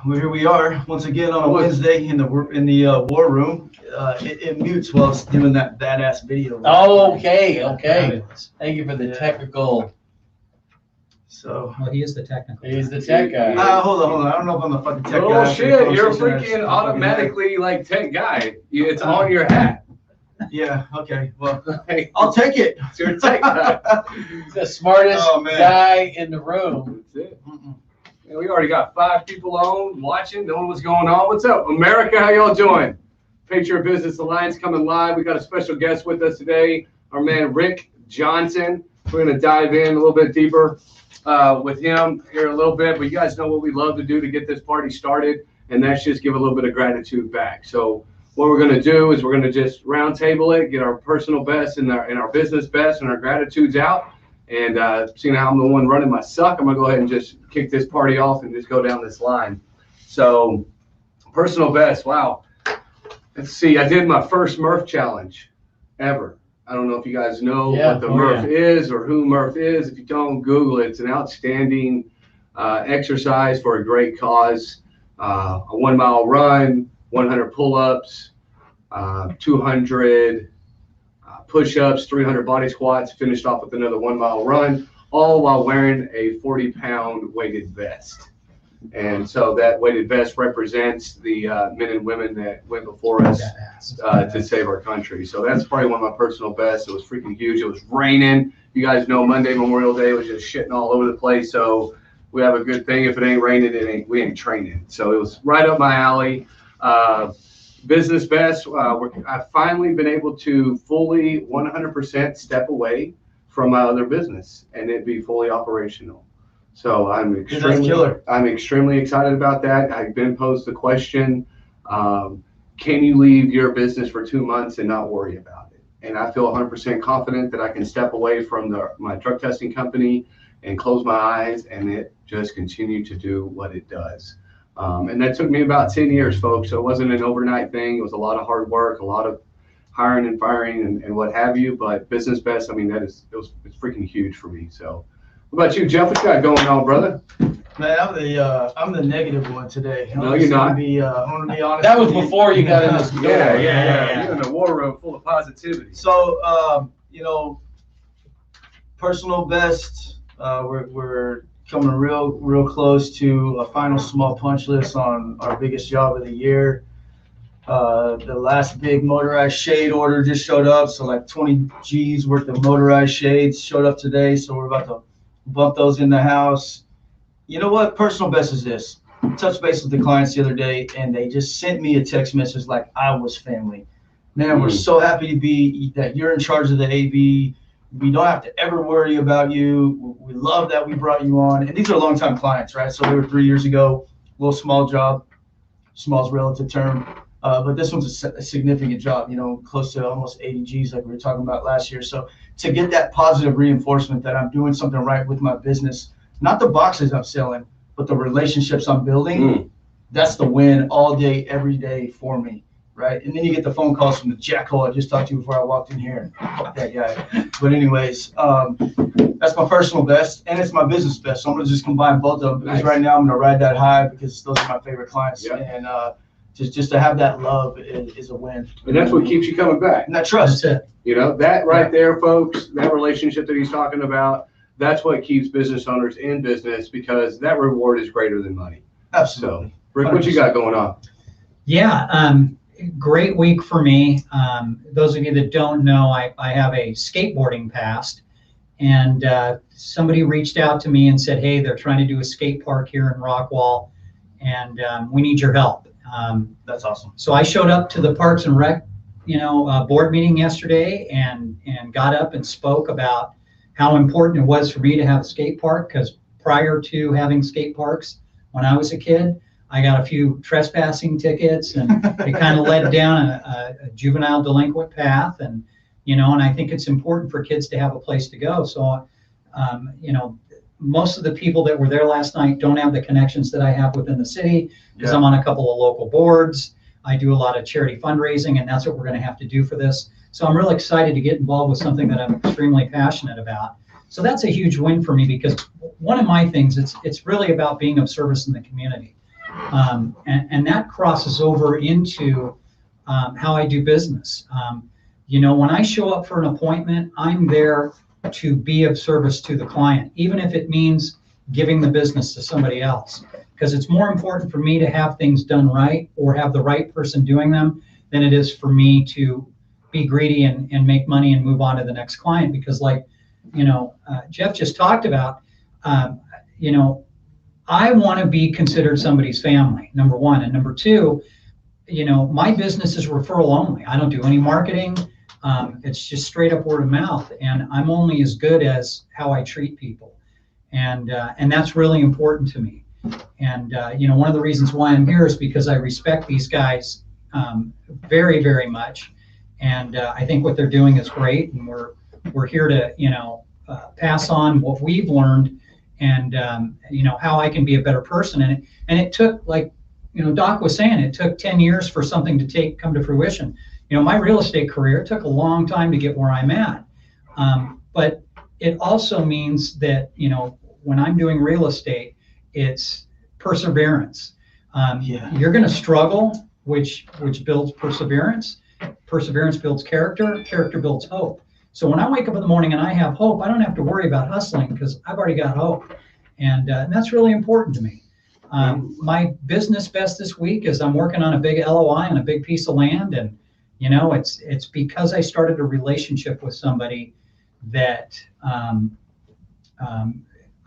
well, here we are once again on a Wednesday in the war room. It mutes while it's doing that badass video. Oh, okay. Thank you for the technical. So, well, he is the technical. He's the tech guy. Hold on. I don't know if I'm the fucking tech guy. Oh shit, you're freaking automatically like tech guy. It's on your hat. Yeah, okay. Well, I'll take it. It's your tech guy. He's the smartest guy in the room. That's it. And we already got 5 people on, watching, knowing what's going on. What's up, America? How y'all doing? Patriot Business Alliance coming live. We got a special guest with us today, our man Rick Johnson. We're going to dive in a little bit deeper with him here a little bit. But you guys know what we love to do to get this party started, and that's just give a little bit of gratitude back. So what we're going to do is we're going to just round table it, get our personal best and our business best and our gratitudes out. And seeing how I'm the one running my suck, I'm going to go ahead and just kick this party off and just go down this line. So personal best, wow. Let's see, I did my first Murph challenge ever. I don't know if you guys know what the Murph is or who Murph is. If you don't, Google it. It's an outstanding exercise for a great cause. A 1 mile run, 100 pull-ups, 200 push-ups, 300 body squats, finished off with another 1 mile run, all while wearing a 40-pound weighted vest. And so that weighted vest represents the men and women that went before us to save our country. So that's probably one of my personal bests. It was freaking huge. It was raining. You guys know Monday, Memorial Day, was just shitting all over the place. So we have a good thing. If it ain't raining, we ain't training. So it was right up my alley. Business best, I've finally been able to fully 100% step away from my other business and it be fully operational. So I'm extremely excited about that. I've been posed the question, can you leave your business for 2 months and not worry about it? And I feel 100% confident that I can step away from my drug testing company and close my eyes and it just continue to do what it does. And that took me about 10 years, folks. So it wasn't an overnight thing. It was a lot of hard work, a lot of hiring and firing and what have you. But business best, I mean, it's freaking huge for me. So what about you, Jeff? What you got going on, brother? Man, I'm the negative one today. No, you're not. I'm gonna be honest. That was before you got in this. Yeah. You're in the war room full of positivity. So, personal best, we're coming real close to a final small punch list on our biggest job of the year. The last big motorized shade order just showed up, so like 20 G's worth of motorized shades showed up today, so we're about to bump those in the house. You know what? Personal best is this. Touched base with the clients the other day, and they just sent me a text message like I was family. Man, we're so happy to be that you're in charge of the AV. We don't have to ever worry about you. We love that we brought you on. And these are longtime clients, right? So they were 3 years ago, little small job, small is relative term. But this one's a significant job, close to almost 80 G's like we were talking about last year. So to get that positive reinforcement that I'm doing something right with my business, not the boxes I'm selling, but the relationships I'm building, that's the win all day, every day for me. Right, and then you get the phone calls from the jackhole I just talked to before I walked in here. Fuck that guy. But anyways, that's my personal best, and it's my business best. So I'm gonna just combine both of them because right now I'm gonna ride that high because those are my favorite clients, and just to have that love is a win. And that's what keeps you coming back. And that trust. That's it. That right there, folks. That relationship that he's talking about. That's what keeps business owners in business because that reward is greater than money. Absolutely. So, Rick, what you got going on? Yeah. Great week for me. Those of you that don't know, I have a skateboarding past, and somebody reached out to me and said, hey, they're trying to do a skate park here in Rockwall, and we need your help. That's awesome. So I showed up to the Parks and Rec, board meeting yesterday and got up and spoke about how important it was for me to have a skate park because prior to having skate parks when I was a kid, I got a few trespassing tickets and it kind of led down a juvenile delinquent path. And I think it's important for kids to have a place to go. So, most of the people that were there last night don't have the connections that I have within the city because I'm on a couple of local boards. I do a lot of charity fundraising, and that's what we're going to have to do for this. So I'm really excited to get involved with something that I'm extremely passionate about. So that's a huge win for me because one of my things, it's really about being of service in the community. And that crosses over into how I do business. When I show up for an appointment, I'm there to be of service to the client, even if it means giving the business to somebody else, because it's more important for me to have things done right or have the right person doing them than it is for me to be greedy and make money and move on to the next client. Because like, Jeff just talked about, I want to be considered somebody's family, number one. And number two, my business is referral only. I don't do any marketing. It's just straight up word of mouth, and I'm only as good as how I treat people, and that's really important to me. And one of the reasons why I'm here is because I respect these guys very, very much, and I think what they're doing is great, and we're here to pass on what we've learned, and how I can be a better person. And it took, like Doc was saying, it took 10 years for something to come to fruition. My real estate career took a long time to get where I'm at. But it also means that, when I'm doing real estate, it's perseverance. You're going to struggle, which builds perseverance. Perseverance builds character. Character builds hope. So when I wake up in the morning and I have hope, I don't have to worry about hustling because I've already got hope. And that's really important to me. My business best this week is I'm working on a big LOI on a big piece of land, and it's because I started a relationship with somebody that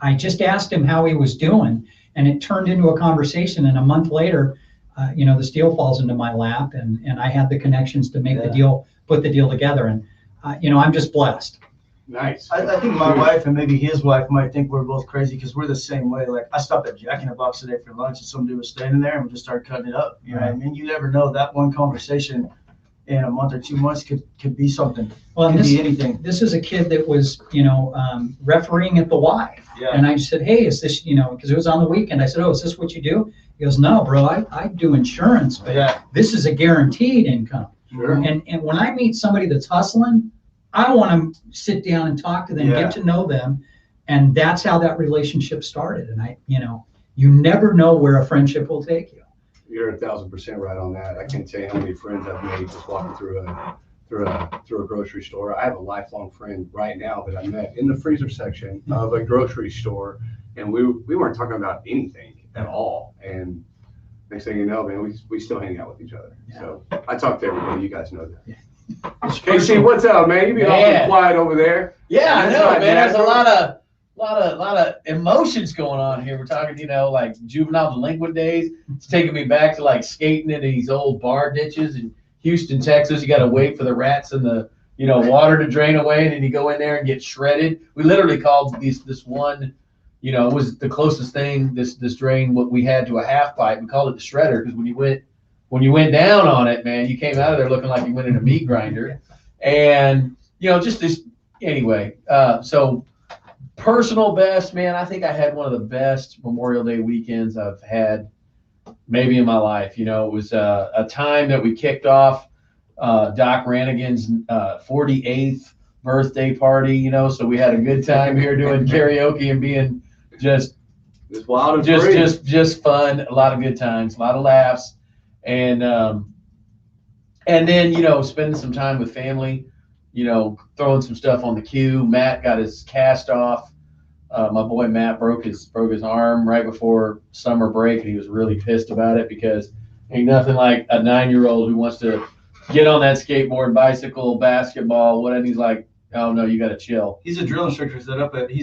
I just asked him how he was doing, and it turned into a conversation. And a month later, this deal falls into my lap, and I had the connections to make the deal, put the deal together. And I'm just blessed. Nice. I think my wife and maybe his wife might think we're both crazy because we're the same way. Like, I stopped at Jack in the Box today for lunch, and somebody was standing there, and we just started cutting it up. You know what I mean? You never know, that one conversation in a month or 2 months could be something. Well, could be anything. This is a kid that was, refereeing at the Y. Yeah. And I said, hey, is this, because it was on the weekend. I said, oh, is this what you do? He goes, no, bro, I do insurance, but this is a guaranteed income. Sure. And when I meet somebody that's hustling, I want to sit down and talk to them, get to know them. And that's how that relationship started. And you never know where a friendship will take you. You're 1,000% right on that. I can't tell you how many friends I've made just walking through a grocery store. I have a lifelong friend right now that I met in the freezer section of a grocery store, and we weren't talking about anything at all. And next thing you know, man, we still hang out with each other. Yeah. So I talk to everybody. You guys know that. Yeah. Casey, what's up, man? You been awfully quiet over there. Yeah, I know, man. There's a lot of emotions going on here. We're talking, like juvenile delinquent days. It's taking me back to like skating in these old bar ditches in Houston, Texas. You got to wait for the rats and the water to drain away, and then you go in there and get shredded. We literally called this one, it was the closest thing, this drain what we had to a half pipe. We called it the shredder because when you went down on it, man, you came out of there looking like you went in a meat grinder. And just this anyway. So personal best, man, I think I had one of the best Memorial Day weekends I've had maybe in my life. It was a time that we kicked off Doc Ranigan's 48th birthday party, so we had a good time here doing karaoke and being just wild and free. just fun, a lot of good times, a lot of laughs, and then spending some time with family, throwing some stuff on the queue. Matt got his cast off. My boy Matt broke his arm right before summer break, and he was really pissed about it because ain't nothing like a 9-year-old who wants to get on that skateboard, bicycle, basketball, what, and he's like, oh no, you got to chill. He's a drill instructor. He's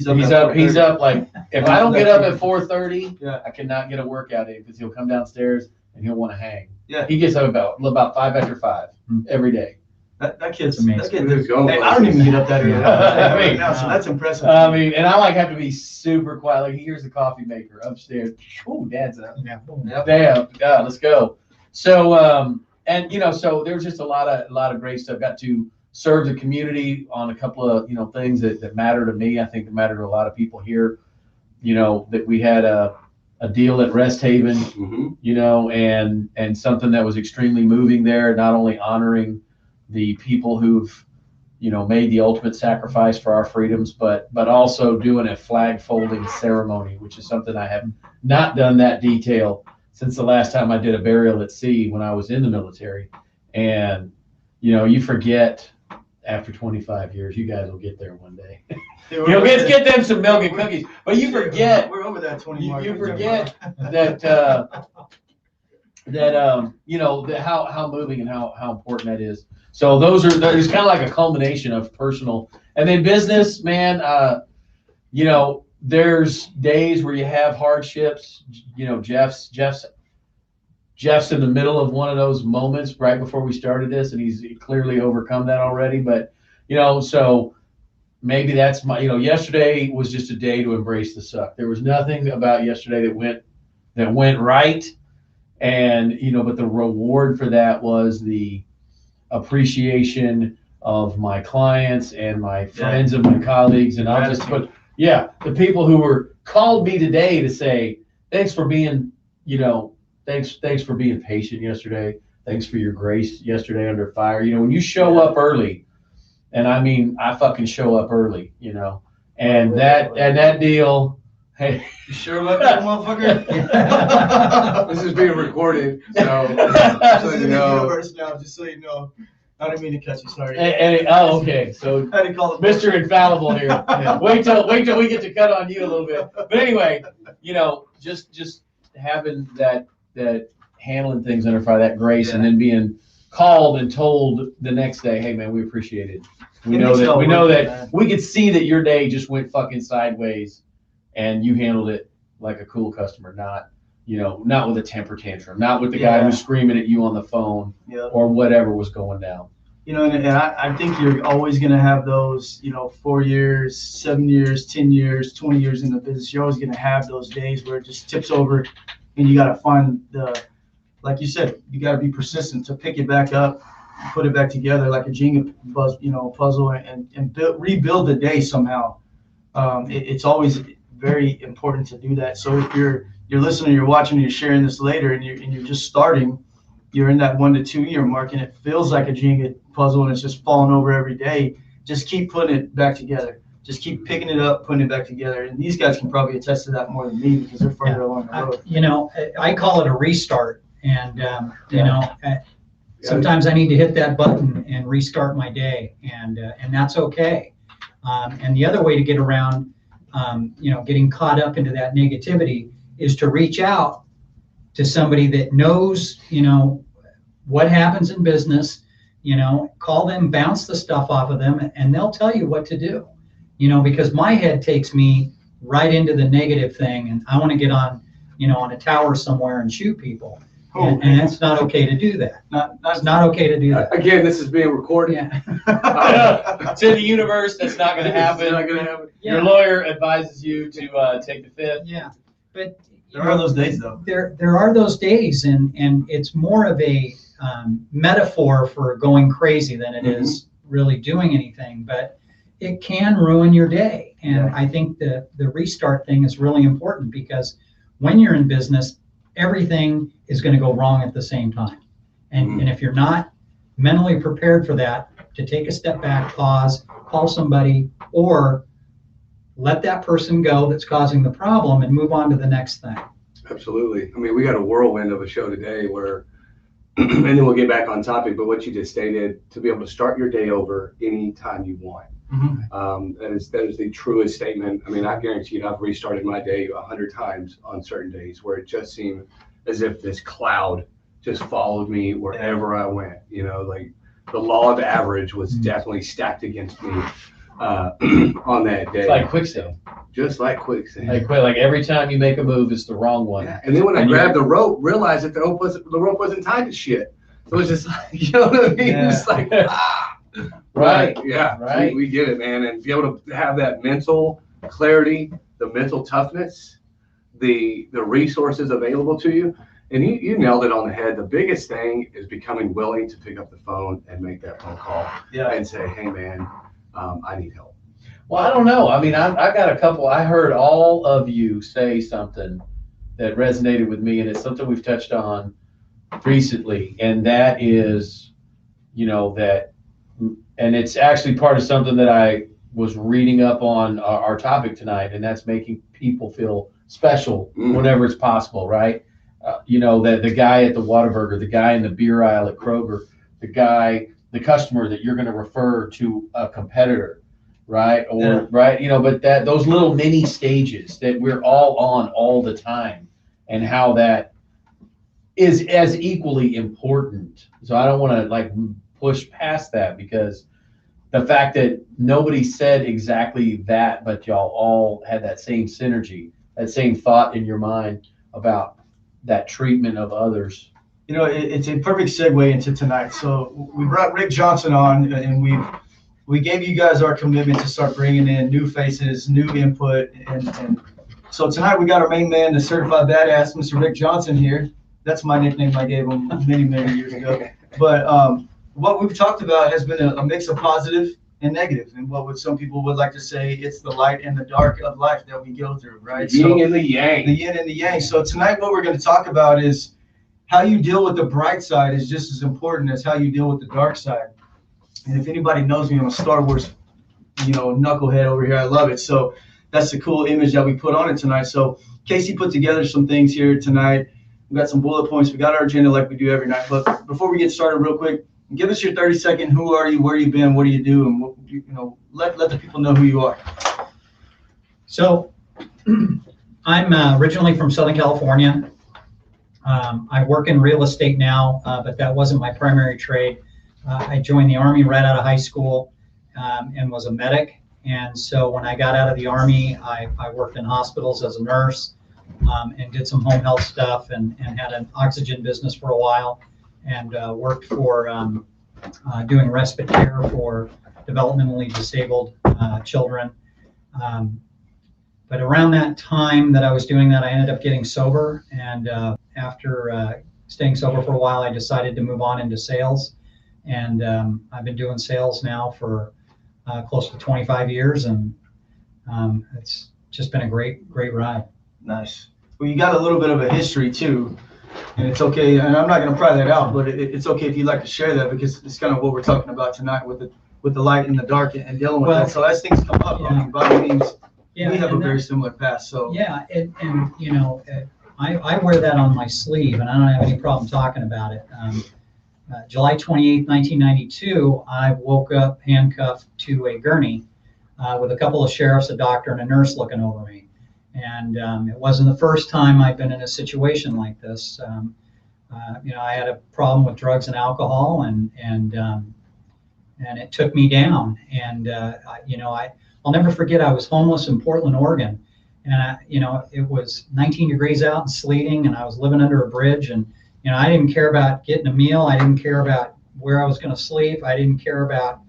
up like, if I don't get up at 4:30, I cannot get a workout in because he'll come downstairs and he'll want to hang. Yeah. He gets up about 5 after 5 every day. That kid's amazing. That kid, I don't even get up that early. So that's impressive. And I like have to be super quiet. Like, he hears the coffee maker upstairs. Oh, Dad's up. Yeah. Damn. Yeah, let's go. So so there's just a lot of great stuff. Got to serve the community on a couple of things that matter to me. I think that matter to a lot of people here. That we had a deal at Resthaven, and something that was extremely moving there. Not only honoring the people who've made the ultimate sacrifice for our freedoms, but also doing a flag folding ceremony, which is something I have not done that detail since the last time I did a burial at sea when I was in the military. And, you know, you forget after 25 years, you guys will get there one day. You'll get them some milk and cookies, but you forget. We're over that 20 mark. You forget that, you know, how moving and how important that is. So there's kind of like a culmination of personal and then business, man. You know, there's days where you have hardships. You know, Jeff's in the middle of one of those moments right before we started this, and he's clearly overcome that already. But, you know, so maybe that's you know, yesterday was just a day to embrace the suck. There was nothing about yesterday that went right. And, you know, but the reward for that was the appreciation of my clients and my friends and my colleagues. And I'll just put, the people who were called me today to say, thanks for being, you know, thanks for being patient yesterday. Thanks for your grace yesterday under fire. You know, when you show up early, and I mean, I fucking show up early, you know, and that deal, hey. You sure about that, motherfucker? This is being recorded, so This is in the universe now, just so you know. I didn't mean to cut you, sorry. Oh, okay. So I had to call it Mr. Infallible here. Yeah. Wait till we get to cut on you a little bit. But anyway, you know, just having that handling things under fire, that grace, and then being called and told the next day, hey man, we appreciate it. We know that we could see that your day just went fucking sideways and you handled it like a cool customer, not with a temper tantrum, not with the guy who's screaming at you on the phone or whatever was going down. You know, and I think you're always going to have those, you know, 4 years, 7 years, 10 years, 20 years in the business. You're always going to have those days where it just tips over and you got to find like you said, you got to be persistent to pick it back up, put it back together like a Jenga puzzle and rebuild the day somehow. It's always very important to do that. So if you're listening, you're watching, you're sharing this later, and you're just starting, you're in that 1 to 2 year mark, and it feels like a Jenga puzzle, and it's just falling over every day. Just keep putting it back together. Just keep picking it up, putting it back together. And these guys can probably attest to that more than me because they're further along the road. You know, I call it a restart, and you know, sometimes I need to hit that button and restart my day, and that's okay. And the other way to get around, you know, getting caught up into that negativity is to reach out to somebody that knows, you know, what happens in business, you know, call them, bounce the stuff off of them, and they'll tell you what to do, you know, because my head takes me right into the negative thing, and I want to get on, you know, on a tower somewhere and shoot people. And it's not okay to do that. It's not okay to do that. Again, this is being recorded. It's in the universe. That's not going to happen. It's not going to happen. Your lawyer advises you to take the fifth. Yeah, but there are those days, though. There are those days, and it's more of a metaphor for going crazy than it is really doing anything. But it can ruin your day, and I think the restart thing is really important because when you're in business, everything is going to go wrong at the same time. And if you're not mentally prepared for that, to take a step back, pause, call somebody, or let that person go that's causing the problem and move on to the next thing. Absolutely. I mean, we got a whirlwind of a show today where, and then we'll get back on topic, but what you just stated, to be able to start your day over anytime you want. That is the truest statement. I mean, I guarantee you, I've restarted my day 100 times on certain days where it just seemed as if this cloud just followed me wherever I went. You know, like the law of average was definitely stacked against me on that day. It's like quicksand. Just like quicksand. Like every time you make a move, it's the wrong one. Yeah. And then when I grabbed the rope, realized that the rope wasn't tied to shit. So it was just like, you know what I mean? Yeah. It's like, Right. Yeah. Right. We get it, man. And be able to have that mental clarity, the mental toughness, the resources available to you. And you nailed it on the head. The biggest thing is becoming willing to pick up the phone and make that phone call and say, hey, man, I need help. Well, I don't know. I mean, I got a couple. I heard all of you say something that resonated with me, and it's something we've touched on recently. And that is, you know, and it's actually part of something that I was reading up on our topic tonight, and that's making people feel special whenever it's possible, right? you know, the guy at the Whataburger, the guy in the beer aisle at Kroger, the customer that you're going to refer to a competitor, right? Or Yeah. right, you know, but those little mini stages that we're all on all the time, and how that is as equally important. So I don't want to like push past that, because the fact that nobody said exactly that, but y'all all had that same synergy, that same thought in your mind about that treatment of others. You know, it's a perfect segue into tonight. So we brought Rick Johnson on, and we gave you guys our commitment to start bringing in new faces, new input, and so tonight we got our main man, the certified badass, Mr. Rick Johnson here. That's my nickname I gave him many years ago. But what we've talked about has been a mix of positive and negative, and what some people would like to say, it's the light and the dark of life that we go through, right? The yin and the yang. The yin and the yang. So tonight what we're going to talk about is how you deal with the bright side is just as important as how you deal with the dark side. And if anybody knows me, I'm a Star Wars, you know, knucklehead over here. I love it. So that's the cool image that we put on it tonight. So Casey put together some things here tonight. We got some bullet points. We got our agenda like we do every night. But before we get started, real quick, give us your 30-second. Who are you? Where you been? What do you do? And what, you know, let the people know who you are. So I'm originally from Southern California. I work in real estate now, but that wasn't my primary trade. I joined the Army right out of high school and was a medic. And so when I got out of the Army, I worked in hospitals as a nurse and did some home health stuff, and had an oxygen business for a while, and worked for doing respite care for developmentally disabled children. But around that time that I was doing that, I ended up getting sober. And after staying sober for a while, I decided to move on into sales. And I've been doing sales now for close to 25 years, and it's just been a great ride. Nice. Well, you got a little bit of a history too, and it's okay. And I'm not going to pry that out, but it's okay if you'd like to share that, because it's kind of what we're talking about tonight with the light and the dark and dealing with that. So as things come up, I mean, by any means, we have a very similar past. So yeah, and you know, I wear that on my sleeve, and I don't have any problem talking about it. July 28, 1992, I woke up handcuffed to a gurney with a couple of sheriffs, a doctor, and a nurse looking over me. And it wasn't the first time I've been in a situation like this. You know, I had a problem with drugs and alcohol, and it took me down. And you know, I'll never forget, I was homeless in Portland, Oregon, and you know, it was 19 degrees out and sleeting, and I was living under a bridge. And you know, I didn't care about getting a meal. I didn't care about where I was going to sleep. I didn't care about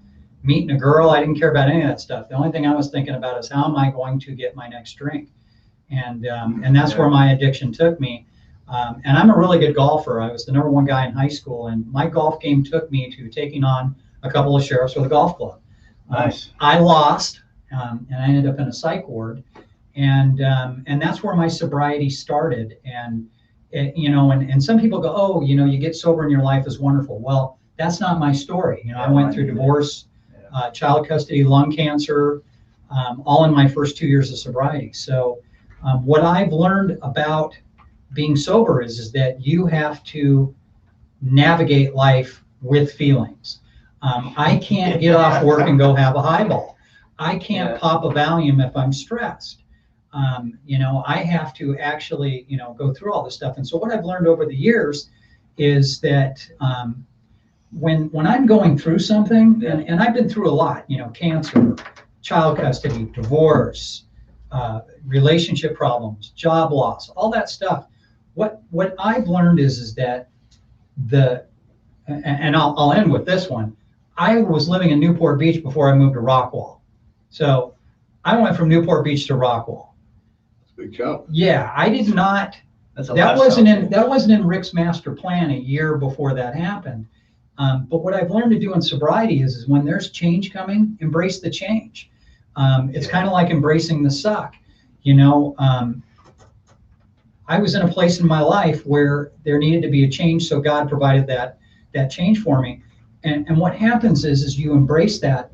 meeting a girl. I didn't care about any of that stuff. The only thing I was thinking about is, how am I going to get my next drink? And that's where my addiction took me. And I'm a really good golfer. I was the #1 guy in high school, and my golf game took me to taking on a couple of sheriffs with a golf club. nice. I lost, and I ended up in a psych ward, and that's where my sobriety started. And you know, and some people go, oh, you know, you get sober and your life is wonderful. Well, that's not my story. You know, I went through divorce, child custody, lung cancer, all in my first 2 years of sobriety. So what I've learned about being sober is that you have to navigate life with feelings. I can't get off work and go have a highball. I can't pop a Valium if I'm stressed. You know, I have to actually, you know, go through all this stuff. And so what I've learned over the years is that when I'm going through something, and I've been through a lot, you know, cancer, child custody, divorce, relationship problems, job loss, all that stuff. What I've learned is that and I'll end with this one. I was living in Newport Beach before I moved to Rockwall. So I went from Newport Beach to Rockwall. Big jump. Yeah, I did not. That wasn't in Rick's master plan a year before that happened. But what I've learned to do in sobriety is when there's change coming, embrace the change. It's kind of like embracing the suck. You know, I was in a place in my life where there needed to be a change, so God provided that change for me. And what happens is you embrace that.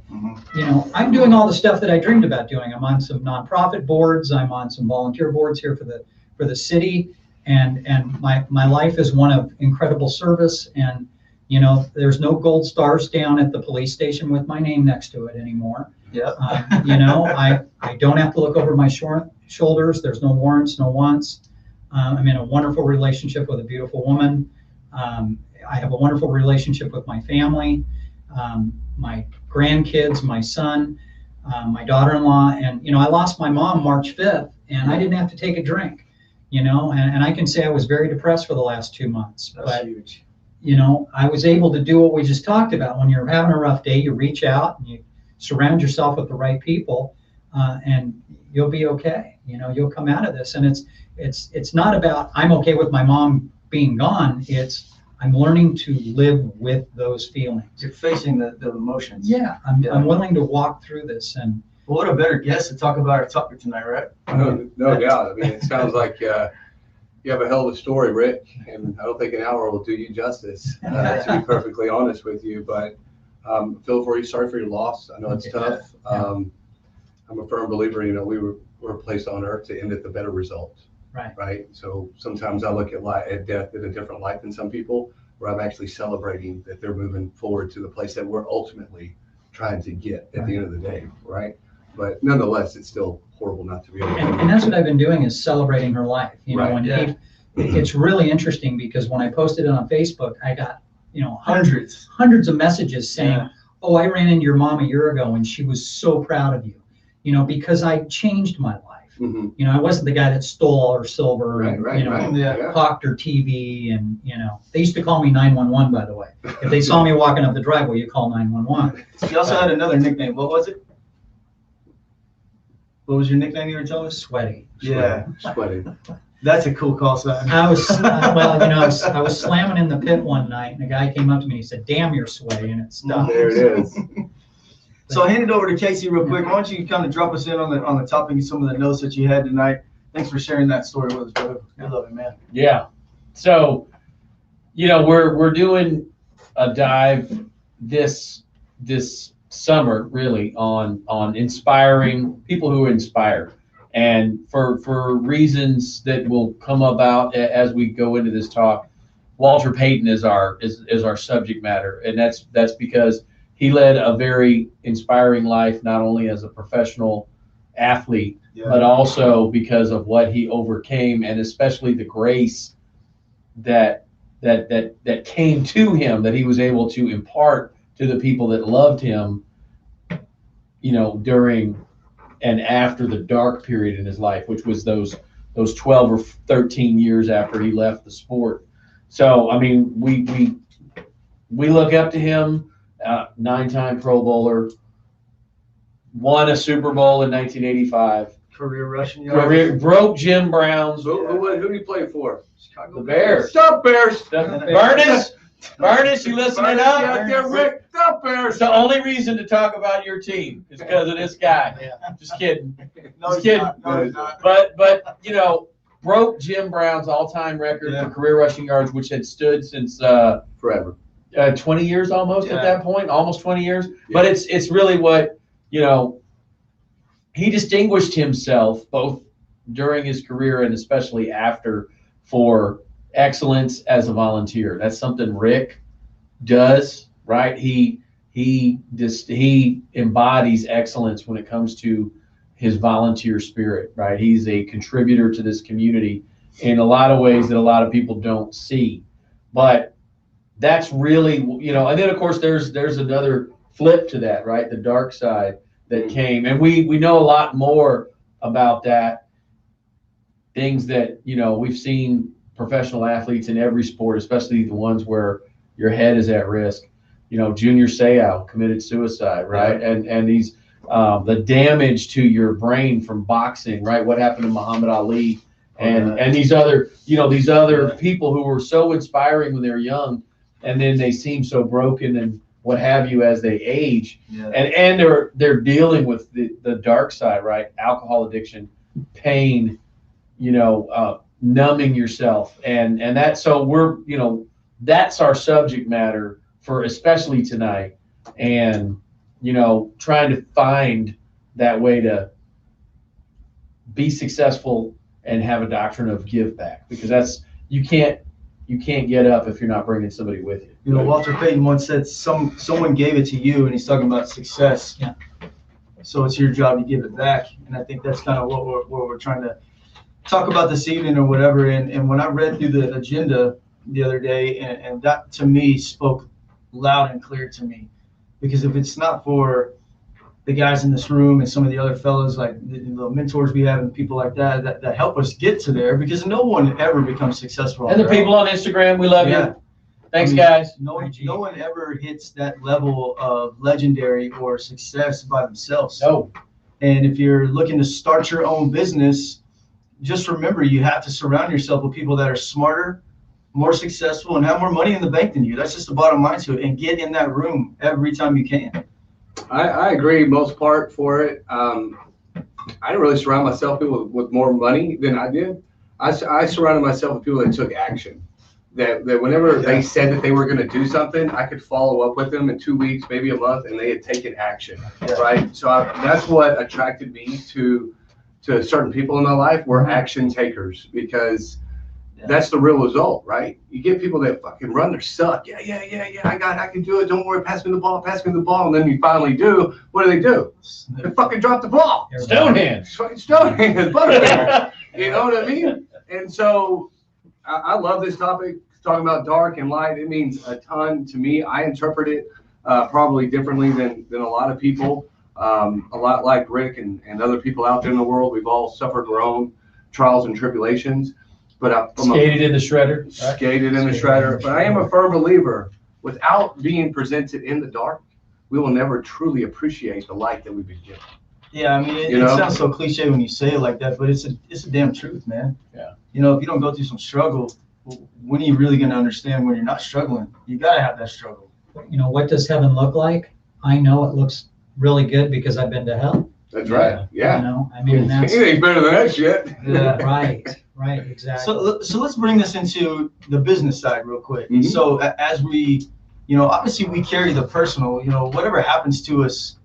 You know, I'm doing all the stuff that I dreamed about doing. I'm on some nonprofit boards. I'm on some volunteer boards here for the city. and my life is one of incredible service. And you know, there's no gold stars down at the police station with my name next to it anymore. Yeah. You know, I don't have to look over my shoulders. There's no warrants, no wants. I'm in a wonderful relationship with a beautiful woman. I have a wonderful relationship with my family, my grandkids, my son, my daughter-in-law. And, you know, I lost my mom March 5th, and I didn't have to take a drink, you know, and I can say I was very depressed for the last 2 months. That's huge. You know, I was able to do what we just talked about. When you're having a rough day, you reach out and you surround yourself with the right people, and you'll be okay. You know, you'll come out of this. And it's not about I'm okay with my mom being gone. It's I'm learning to live with those feelings. You're facing the emotions. Yeah, I'm willing to walk through this. And well, what a better guest to talk about our topic tonight, right? No doubt. I mean, it sounds like you have a hell of a story, Rick, and I don't think an hour will do you justice, to be perfectly honest with you. But feel for you. Sorry for your loss. I know it's tough. I'm a firm believer. You know, we were placed on earth to end at the better result. Right. So sometimes I look at death in a different light than some people, where I'm actually celebrating that they're moving forward to the place that we're ultimately trying to get at the end of the day. Right. But nonetheless, it's still horrible not to be able to. And that's what I've been doing, is celebrating her life. You know, when it's really interesting, because when I posted it on Facebook, I got, you know, hundreds of messages saying, oh, I ran into your mom a year ago and she was so proud of you, you know, because I changed my life. You know, I wasn't the guy that stole all her silver and, you know, hawked her TV. And, you know, they used to call me 911, by the way. If they saw me walking up the driveway, you call 911. You also had another nickname. What was it? What was your nickname you were telling us? Sweaty. Yeah. Sweaty. That's a cool call sign. I was, well, you know, I was slamming in the pit one night, and a guy came up to me and he said, damn, you're sweaty, and it stopped. There it is. So I hand it over to Casey real quick. Why don't you kind of drop us in on the topic and some of the notes that you had tonight. Thanks for sharing that story with us, brother. We love it, man. Yeah. So, you know, we're doing a dive this summer really on inspiring people who inspire, and for reasons that will come about as we go into this talk. Walter Payton is our subject matter, and that's because he led a very inspiring life, not only as a professional athlete, but also because of what he overcame, and especially the grace that came to him, that he was able to impart to the people that loved him, you know, during and after the dark period in his life, which was those 12 or 13 years after he left the sport. So, I mean, we look up to him. 9-time Pro Bowler, won a Super Bowl in 1985. Career rushing yards. Broke Jim Brown's. Who did he play for? Chicago The Bears. Stop Bears. Burness, you listening up? Out there, Rick. Stop Bears. It's the only reason to talk about your team is because of this guy. Just kidding. No, Just kidding. No, he's not. But you know, broke Jim Brown's all-time record for career rushing yards, which had stood since Forever. 20 years almost at that point, almost 20 years. But it's really what, you know, he distinguished himself both during his career and especially after for excellence as a volunteer. That's something Rick does, right? He embodies excellence when it comes to his volunteer spirit, right? He's a contributor to this community in a lot of ways that a lot of people don't see. But that's really, you know, and then of course there's another flip to that, right? The dark side that came, and we know a lot more about that. Things that, you know, we've seen professional athletes in every sport, especially the ones where your head is at risk. You know, Junior Seau committed suicide, right? And these the damage to your brain from boxing, right? What happened to Muhammad Ali and these other, you know, these other people who were so inspiring when they were young, and then they seem so broken and what have you as they age. And they're dealing with the dark side, right? Alcohol addiction, pain, you know, numbing yourself, and that. So we're, you know, that's our subject matter for especially tonight, and you know, trying to find that way to be successful and have a doctrine of give back, because that's, you can't get up if you're not bringing somebody with you. You know, Walter Payton once said, someone gave it to you, and he's talking about success. Yeah. So it's your job to give it back. And I think that's kind of what we're trying to talk about this evening or whatever. And when I read through the agenda the other day, and that to me spoke loud and clear to me, because if it's not for the guys in this room and some of the other fellows, like the mentors we have and people like that help us get to there, because no one ever becomes successful. And the people on Instagram, we love you. Thanks, guys. No one ever hits that level of legendary or success by themselves. No. And if you're looking to start your own business, just remember you have to surround yourself with people that are smarter, more successful, and have more money in the bank than you. That's just the bottom line to it. And get in that room every time you can. I agree most part for it. I didn't really surround myself with more money than I did. I surrounded myself with people that took action. That whenever they said that they were going to do something, I could follow up with them in 2 weeks, maybe a month, and they had taken action, right? So that's what attracted me to certain people in my life, were action takers, because that's the real result, right? You get people that fucking run their suck. Yeah, I can do it. Don't worry, pass me the ball. And then you finally do. What do? They fucking drop the ball. Stonehenge. Fucking Stonehenge. Butterfield. You know what I mean? And so I love this topic, talking about dark and light. It means a ton to me. I interpret it probably differently than a lot of people. A lot like Rick and other people out there in the world. We've all suffered our own trials and tribulations. But skated in the shredder. Right? Skated in the shredder. But I am a firm believer, without being presented in the dark, we will never truly appreciate the light that we've been given. Yeah, I mean, it sounds so cliche when you say it like that, but it's a damn truth, man. Yeah. You know, if you don't go through some struggle, when are you really going to understand when you're not struggling? You got to have that struggle. You know, what does heaven look like? I know it looks really good because I've been to hell. That's right. Yeah. You know, I mean, that's it ain't better than that shit. Yeah. Right, exactly. So let's bring this into the business side real quick. Mm-hmm. So as we, you know, obviously we carry the personal, you know, whatever happens to us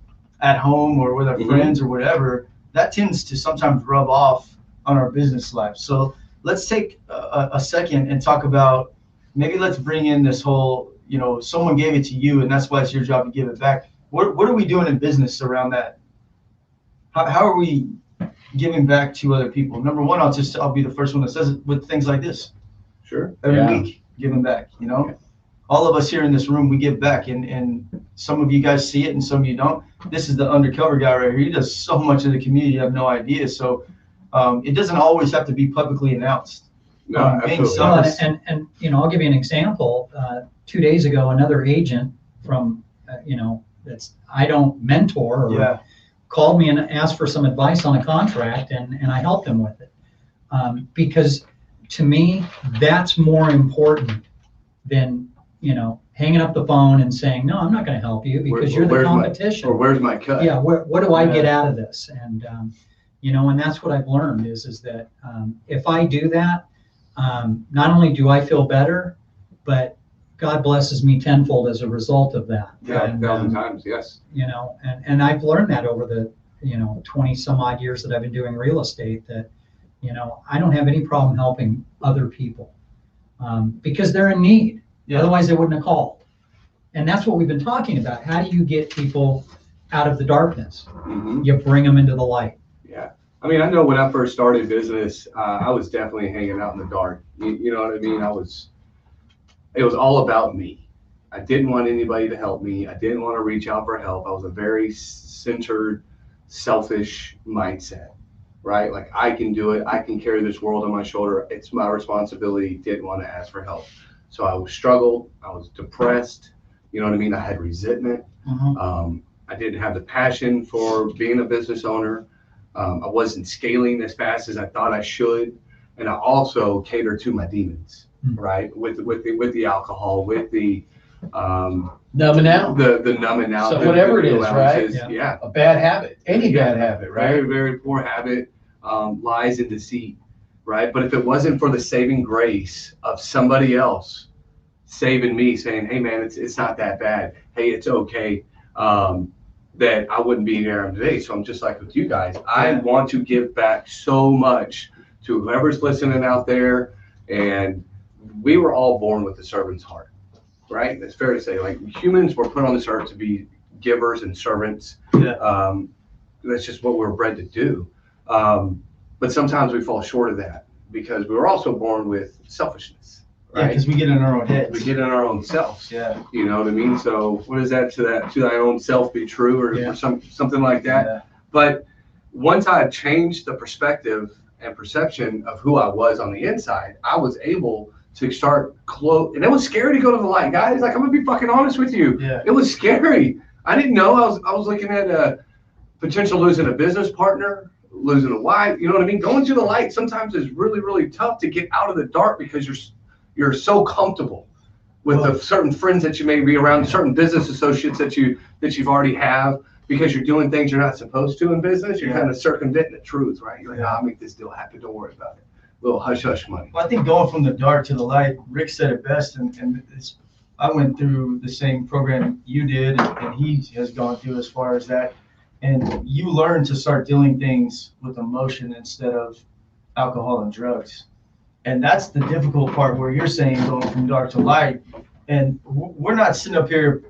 at home or with our friends or whatever, that tends to sometimes rub off on our business life. So let's take a second and talk about, maybe let's bring in this whole, you know, someone gave it to you and that's why it's your job to give it back. What are we doing in business around that? How are we giving back to other people? Number one, I'll be the first one that says it with things like this. Sure. Every week, giving back, you know? Yeah. All of us here in this room, we give back, and some of you guys see it and some of you don't. This is the undercover guy right here. He does so much in the community, you have no idea. So it doesn't always have to be publicly announced. No, absolutely. And you know, I'll give you an example. 2 days ago, another agent from, you know, I don't mentor or called me and asked for some advice on a contract, and I helped him with it. Because to me, that's more important than, you know, hanging up the phone and saying, no, I'm not going to help you because you're the competition. Or where's my cut? Yeah, what do I get out of this? And, you know, and that's what I've learned is that if I do that, not only do I feel better, but God blesses me tenfold as a result of that. Yeah, 1,000 times, yes. You know, and I've learned that over the, you know, 20 some odd years that I've been doing real estate, that, you know, I don't have any problem helping other people because they're in need. Yeah. Otherwise they wouldn't have called. And that's what we've been talking about. How do you get people out of the darkness? You bring them into the light. Yeah. I mean, I know when I first started business, I was definitely hanging out in the dark. You know what I mean? It was all about me. I didn't want anybody to help me. I didn't want to reach out for help. I was a very centered, selfish mindset, right? Like, I can do it. I can carry this world on my shoulder. It's my responsibility. Didn't want to ask for help. So I struggled. I was depressed. You know what I mean? I had resentment. I didn't have the passion for being a business owner. I wasn't scaling as fast as I thought I should. And I also catered to my demons, right? With the alcohol, with the numbing out. The numbing out. So whatever it is, right? Yeah. A bad habit. Any bad habit, right? Very, very poor habit. Lies and deceit, right? But if it wasn't for the saving grace of somebody else saving me, saying, hey man, it's not that bad. Hey, it's okay. That I wouldn't be here today. So I'm just like with you guys. I want to give back so much to whoever's listening out there. And we were all born with the servant's heart, right? It's fair to say, like, humans were put on this earth to be givers and servants. Yeah. That's just what we're bred to do. But sometimes we fall short of that because we were also born with selfishness, Yeah, right? because we get in our own heads. We get in our own selves. Yeah. You know what I mean? So what is that? To thy own self be true, or something like that. Yeah. But once I changed the perspective and perception of who I was on the inside, I was able to start close. And it was scary to go to the light, guys. Like, I'm gonna be fucking honest with you. Yeah. It was scary. I didn't know. I was looking at a potential losing a business partner, losing a wife. You know what I mean? Going to the light sometimes is really, really tough to get out of the dark because you're so comfortable with the certain friends that you may be around, certain business associates that you've already have, because you're doing things you're not supposed to in business. You're kind of circumventing the truth, right? You're like, I'll make this deal happen. Don't worry about it. Little hush hush money. Well, I think going from the dark to the light, Rick said it best, and I went through the same program you did, and he has gone through as far as that. And you learn to start doing things with emotion instead of alcohol and drugs. And that's the difficult part where you're saying going from dark to light. And we're not sitting up here,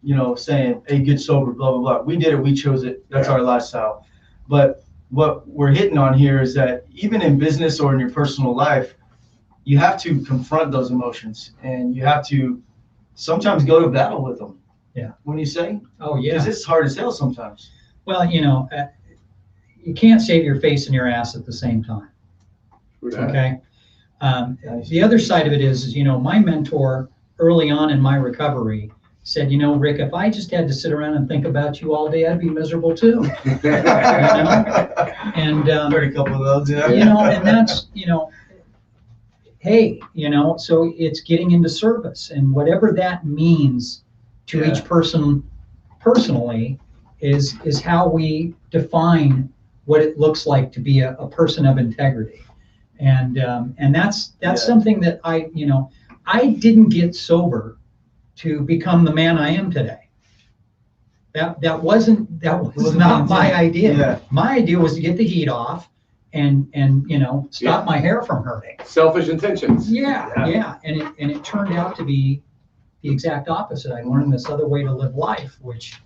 you know, saying, hey, get sober, blah, blah, blah. We did it. We chose it. That's our lifestyle. But what we're hitting on here is that even in business or in your personal life, you have to confront those emotions, and you have to sometimes go to battle with them. Yeah. When you say? Oh, yeah. Because it's hard as hell sometimes. Well, you know, you can't save your face and your ass at the same time. Okay. The other side of it is, you know, my mentor early on in my recovery said, you know, Rick, if I just had to sit around and think about you all day, I'd be miserable too. You know? And Heard a couple of those, yeah. you know, and that's, you know, hey, you know, so it's getting into service, and whatever that means to each person personally is how we define what it looks like to be a person of integrity. And that's something that I didn't get sober to become the man I am today. That was not my idea. Yeah. My idea was to get the heat off and stop my hair from hurting. Selfish intentions. Yeah. And it turned out to be the exact opposite. I learned this other way to live life, which,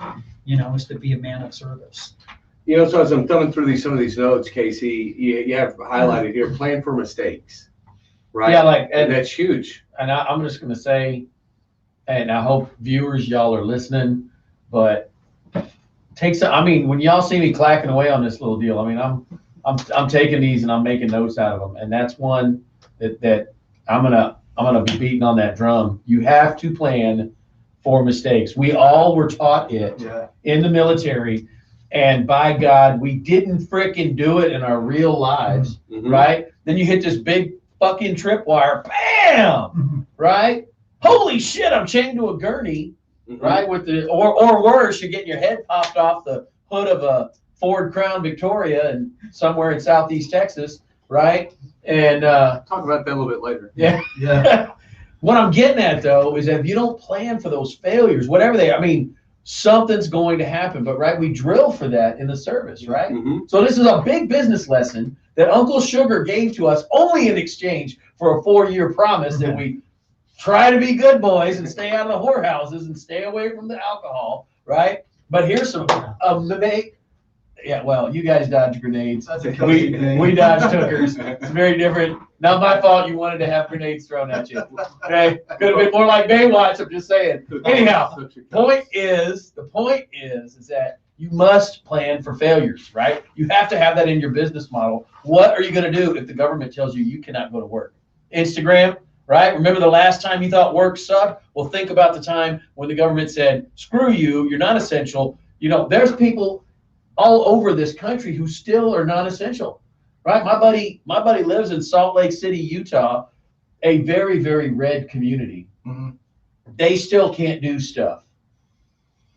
you know, is to be a man of service. You know, so as I'm thumbing through some of these notes, Casey, you have highlighted here, plan for mistakes, right? Yeah, and that's huge. And I'm just going to say, and I hope viewers, y'all are listening, but when y'all see me clacking away on this little deal, I mean, I'm taking these and I'm making notes out of them. And that's one that I'm gonna be beating on that drum. You have to plan for mistakes. We all were taught it in the military, and by God, we didn't frickin' do it in our real lives, right? Then you hit this big fucking tripwire, bam, right? Holy shit, I'm chained to a gurney, right? With or worse, you're getting your head popped off the hood of a Ford Crown Victoria and somewhere in Southeast Texas, right? And talk about that a little bit later. Yeah. What I'm getting at though is that if you don't plan for those failures, whatever something's going to happen. But right, we drill for that in the service, right? So this is a big business lesson that Uncle Sugar gave to us only in exchange for a 4-year promise that we try to be good boys and stay out of the whorehouses and stay away from the alcohol, right? But here's some yeah, well, you guys dodged grenades. That's a we dodged hookers. It's very different. Not my fault you wanted to have grenades thrown at you. Okay? Could have been more like Baywatch, I'm just saying. Anyhow, the point is that you must plan for failures, right? You have to have that in your business model. What are you going to do if the government tells you cannot go to work? Instagram, right? Remember the last time you thought work sucked? Well, think about the time when the government said, screw you, you're not essential. You know, there's people all over this country who still are non-essential, right? My buddy lives in Salt Lake City, Utah, a very, very red community. They still can't do stuff,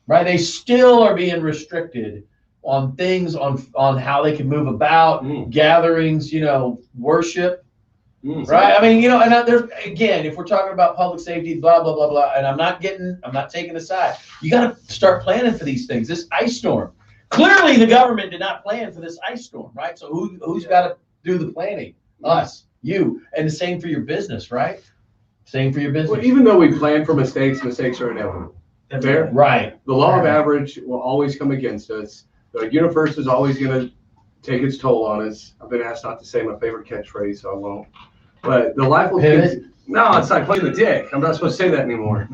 right? They still are being restricted on things, on how they can move about, gatherings, worship, right? I mean, and there's, again, if we're talking about public safety, blah, blah, blah, blah, and I'm not taking a side. You got to start planning for these things. This ice storm. Clearly, the government did not plan for this ice storm, right? So who's got to do the planning. Us, you, and the same for your business, right? Same for your business. Well, even though we plan for mistakes, mistakes are inevitable. Fair? Right. The law of average will always come against us. The universe is always going to take its toll on us. I've been asked not to say my favorite catchphrase, so I won't. But the life will. No, it's like playing the dick. I'm not supposed to say that anymore.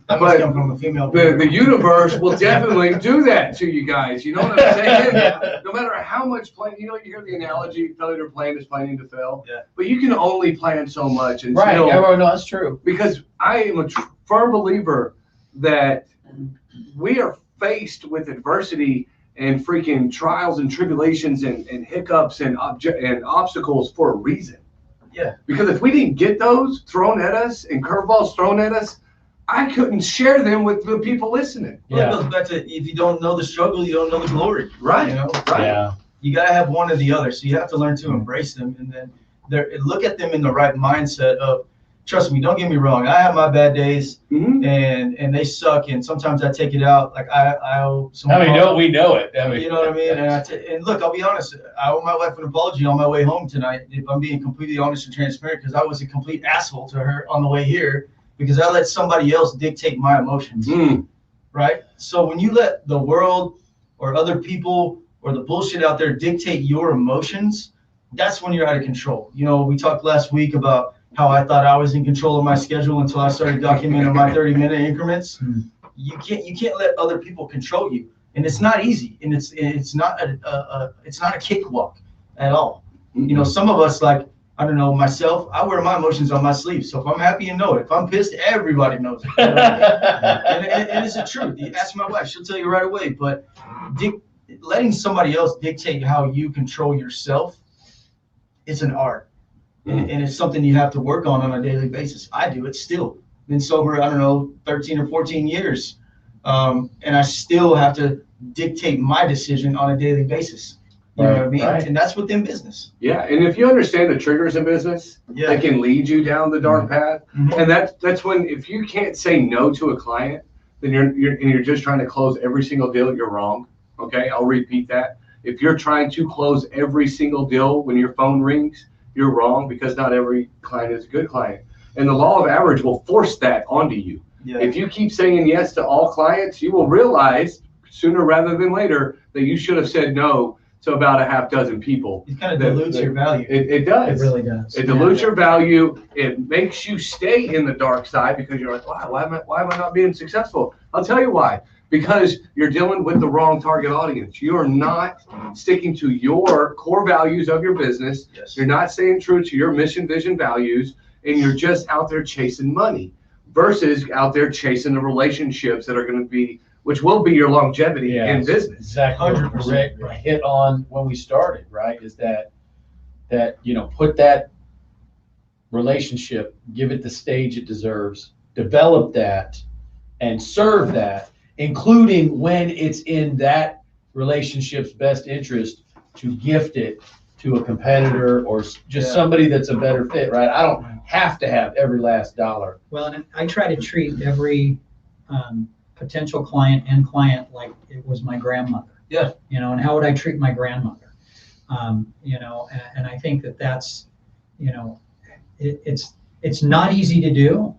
That must come from a female. The universe will definitely do that to you guys. You know what I'm saying? No matter how much plan, you hear the analogy, failure to plan is planning to fail. Yeah. But you can only plan so much. And right. Everyone knows that's true. Because I am a firm believer that we are faced with adversity and freaking trials and tribulations and hiccups and obstacles for a reason. Yeah. Because if we didn't get those thrown at us and curveballs thrown at us, I couldn't share them with the people listening. Well, it goes back to, if you don't know the struggle, you don't know the glory. Right. Right. Yeah. You gotta have one or the other. So you have to learn to embrace them, and then look at them in the right mindset of, trust me, don't get me wrong. I have my bad days, and they suck, and sometimes I take it out. Like I owe someone. We know it. You know what I mean? And look, I'll be honest. I owe my wife an apology on my way home tonight. If I'm being completely honest and transparent, because I was a complete asshole to her on the way here, because I let somebody else dictate my emotions. Right? So when you let the world or other people or the bullshit out there dictate your emotions, that's when you're out of control. We talked last week about how I thought I was in control of my schedule until I started documenting my 30-minute increments. You can't let other people control you, and it's not easy, and it's not a cakewalk at all. Some of us, like, I don't know, myself, I wear my emotions on my sleeve. So if I'm happy, you know it. If I'm pissed, everybody knows it. And it's the truth. You ask my wife, she'll tell you right away. But letting somebody else dictate how you control yourself, it's an art. And it's something you have to work on a daily basis. I do it still. Been sober, 13 or 14 years. And I still have to dictate my decision on a daily basis. You know what I mean? Right. And that's within business. Yeah, and if you understand the triggers in business, they can lead you down the dark path. And that's when, if you can't say no to a client, then you're just trying to close every single deal, you're wrong. Okay, I'll repeat that. If you're trying to close every single deal when your phone rings, you're wrong, because not every client is a good client. And the law of average will force that onto you. Yeah. If you keep saying yes to all clients, you will realize sooner rather than later that you should have said no to about a half dozen people. It kind of dilutes your value. It does. It really does. It dilutes your value. It makes you stay in the dark side, because you're like, wow, why am I not being successful? I'll tell you why. Because you're dealing with the wrong target audience. You are not sticking to your core values of your business. Yes. You're not staying true to your mission, vision, values, and you're just out there chasing money versus out there chasing the relationships that are going to be, which will be your longevity in business. Exactly. 100%. Rick hit on when we started, right? Is that put that relationship, give it the stage it deserves, develop that, and serve that, including when it's in that relationship's best interest to gift it to a competitor or just somebody that's a better fit, right? I don't have to have every last dollar. Well, and I try to treat every potential client like it was my grandmother. Yeah. And how would I treat my grandmother? And I think that's, it's not easy to do,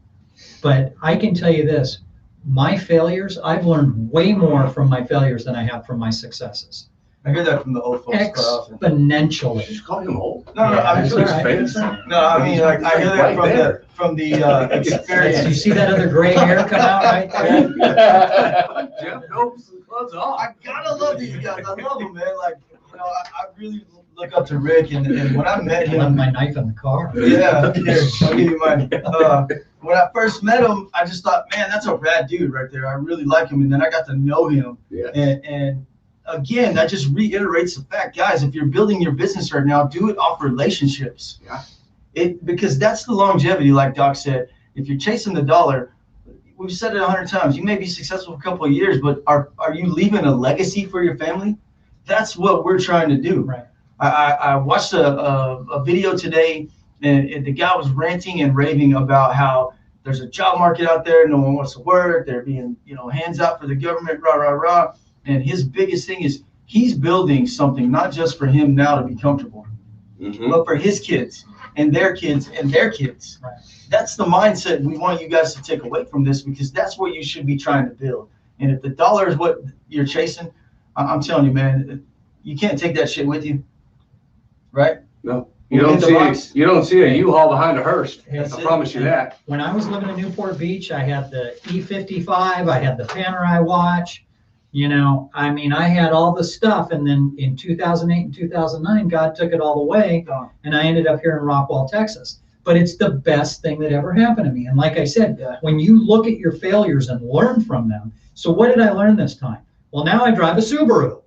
but I can tell you this, my failures, I've learned way more from my failures than I have from my successes. I hear that from the old folks. Exponentially. Just call him old. No, I mean, like, I hear that from the experience. You see that other gray hair come out right there? Jeff Nopes, gloves off. I gotta love these guys. I love them, man. Like, I really look up to Rick, and when I met him, I left my knife in the car. Yeah, here, I'll give you mine. When I first met him, I just thought, man, that's a rad dude right there. I really like him, and then I got to know him. Yes. And again, that just reiterates the fact, guys, if you're building your business right now, do it off relationships. Yeah. Because that's the longevity, like Doc said. If you're chasing the dollar, we've said it 100 times, you may be successful for a couple of years, but are you leaving a legacy for your family? That's what we're trying to do. Right. I watched a video today, and the guy was ranting and raving about how there's a job market out there, no one wants to work, they're being, hands out for the government, rah, rah, rah. And his biggest thing is he's building something not just for him now to be comfortable. but for his kids and their kids and their kids. Right. That's the mindset we want you guys to take away from this, because that's what you should be trying to build. And if the dollar is what you're chasing, I'm telling you, man, you can't take that shit with you, right? No, you don't see a U-Haul behind a hearse. That's I it. promise you that. When I was living in Newport Beach, I had the E55, I had the Panerai watch, you know, I mean, I had all the stuff. And then in 2008 and 2009, God took it all away, and I ended up here in Rockwall, Texas. But it's the best thing that ever happened to me. And like I said, when you look at your failures and learn from them. So what did I learn this time? Well, now I drive a Subaru.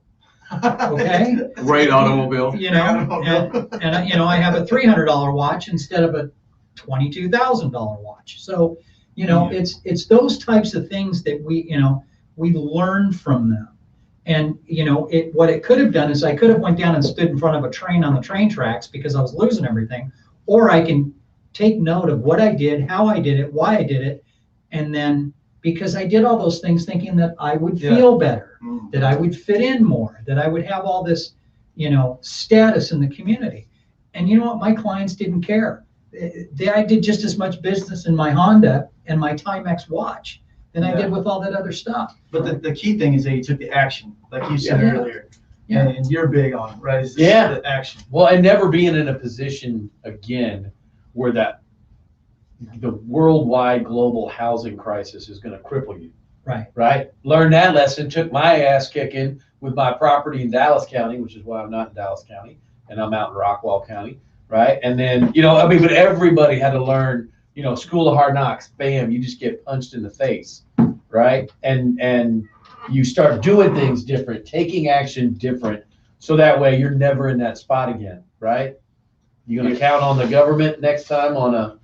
Okay. Great automobile. You know, and you know, I have a $300 watch instead of a $22,000 watch. So, you know, it's those types of things that we learn from them. And, you know, what it could have done is I could have went down and stood in front of a train on the train tracks because I was losing everything. Or I can take note of what I did, how I did it, why I did it. And then because I did all those things thinking that I would feel better, that I would fit in more, that I would have all this, you know, status in the community. And you know what? My clients didn't care. I did just as much business in my Honda and my Timex watch than I did with all that other stuff. But the key thing is that you took the action, like you said earlier. Yeah. And you're big on it, right? It's the action. Well, and never being in a position again where the worldwide global housing crisis is going to cripple you. Right. Right. Learned that lesson, took my ass kicking with my property in Dallas County, which is why I'm not in Dallas County and I'm out in Rockwall County. Right. And then, you know, I mean, but everybody had to learn, you know, school of hard knocks, bam, you just get punched in the face. Right. And you start doing things different, taking action different. So that way you're never in that spot again. Right. You're going to count on the government next time on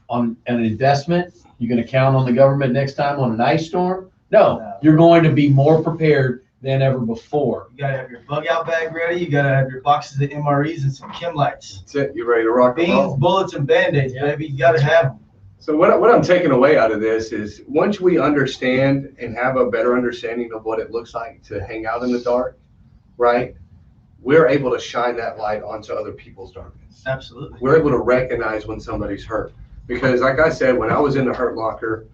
an investment. You're going to count on the government next time on an ice storm. No, you're going to be more prepared than ever before. You gotta have your bug out bag ready. You gotta have your boxes of MREs and some chem lights. That's it. You're ready to rock and roll. Beans, bullets, and Band-Aids, baby. You gotta have them. So what I'm taking away out of this is once we understand and have a better understanding of what it looks like to hang out in the dark, right? We're able to shine that light onto other people's darkness. Absolutely. We're able to recognize when somebody's hurt. Because like I said, when I was in the hurt locker,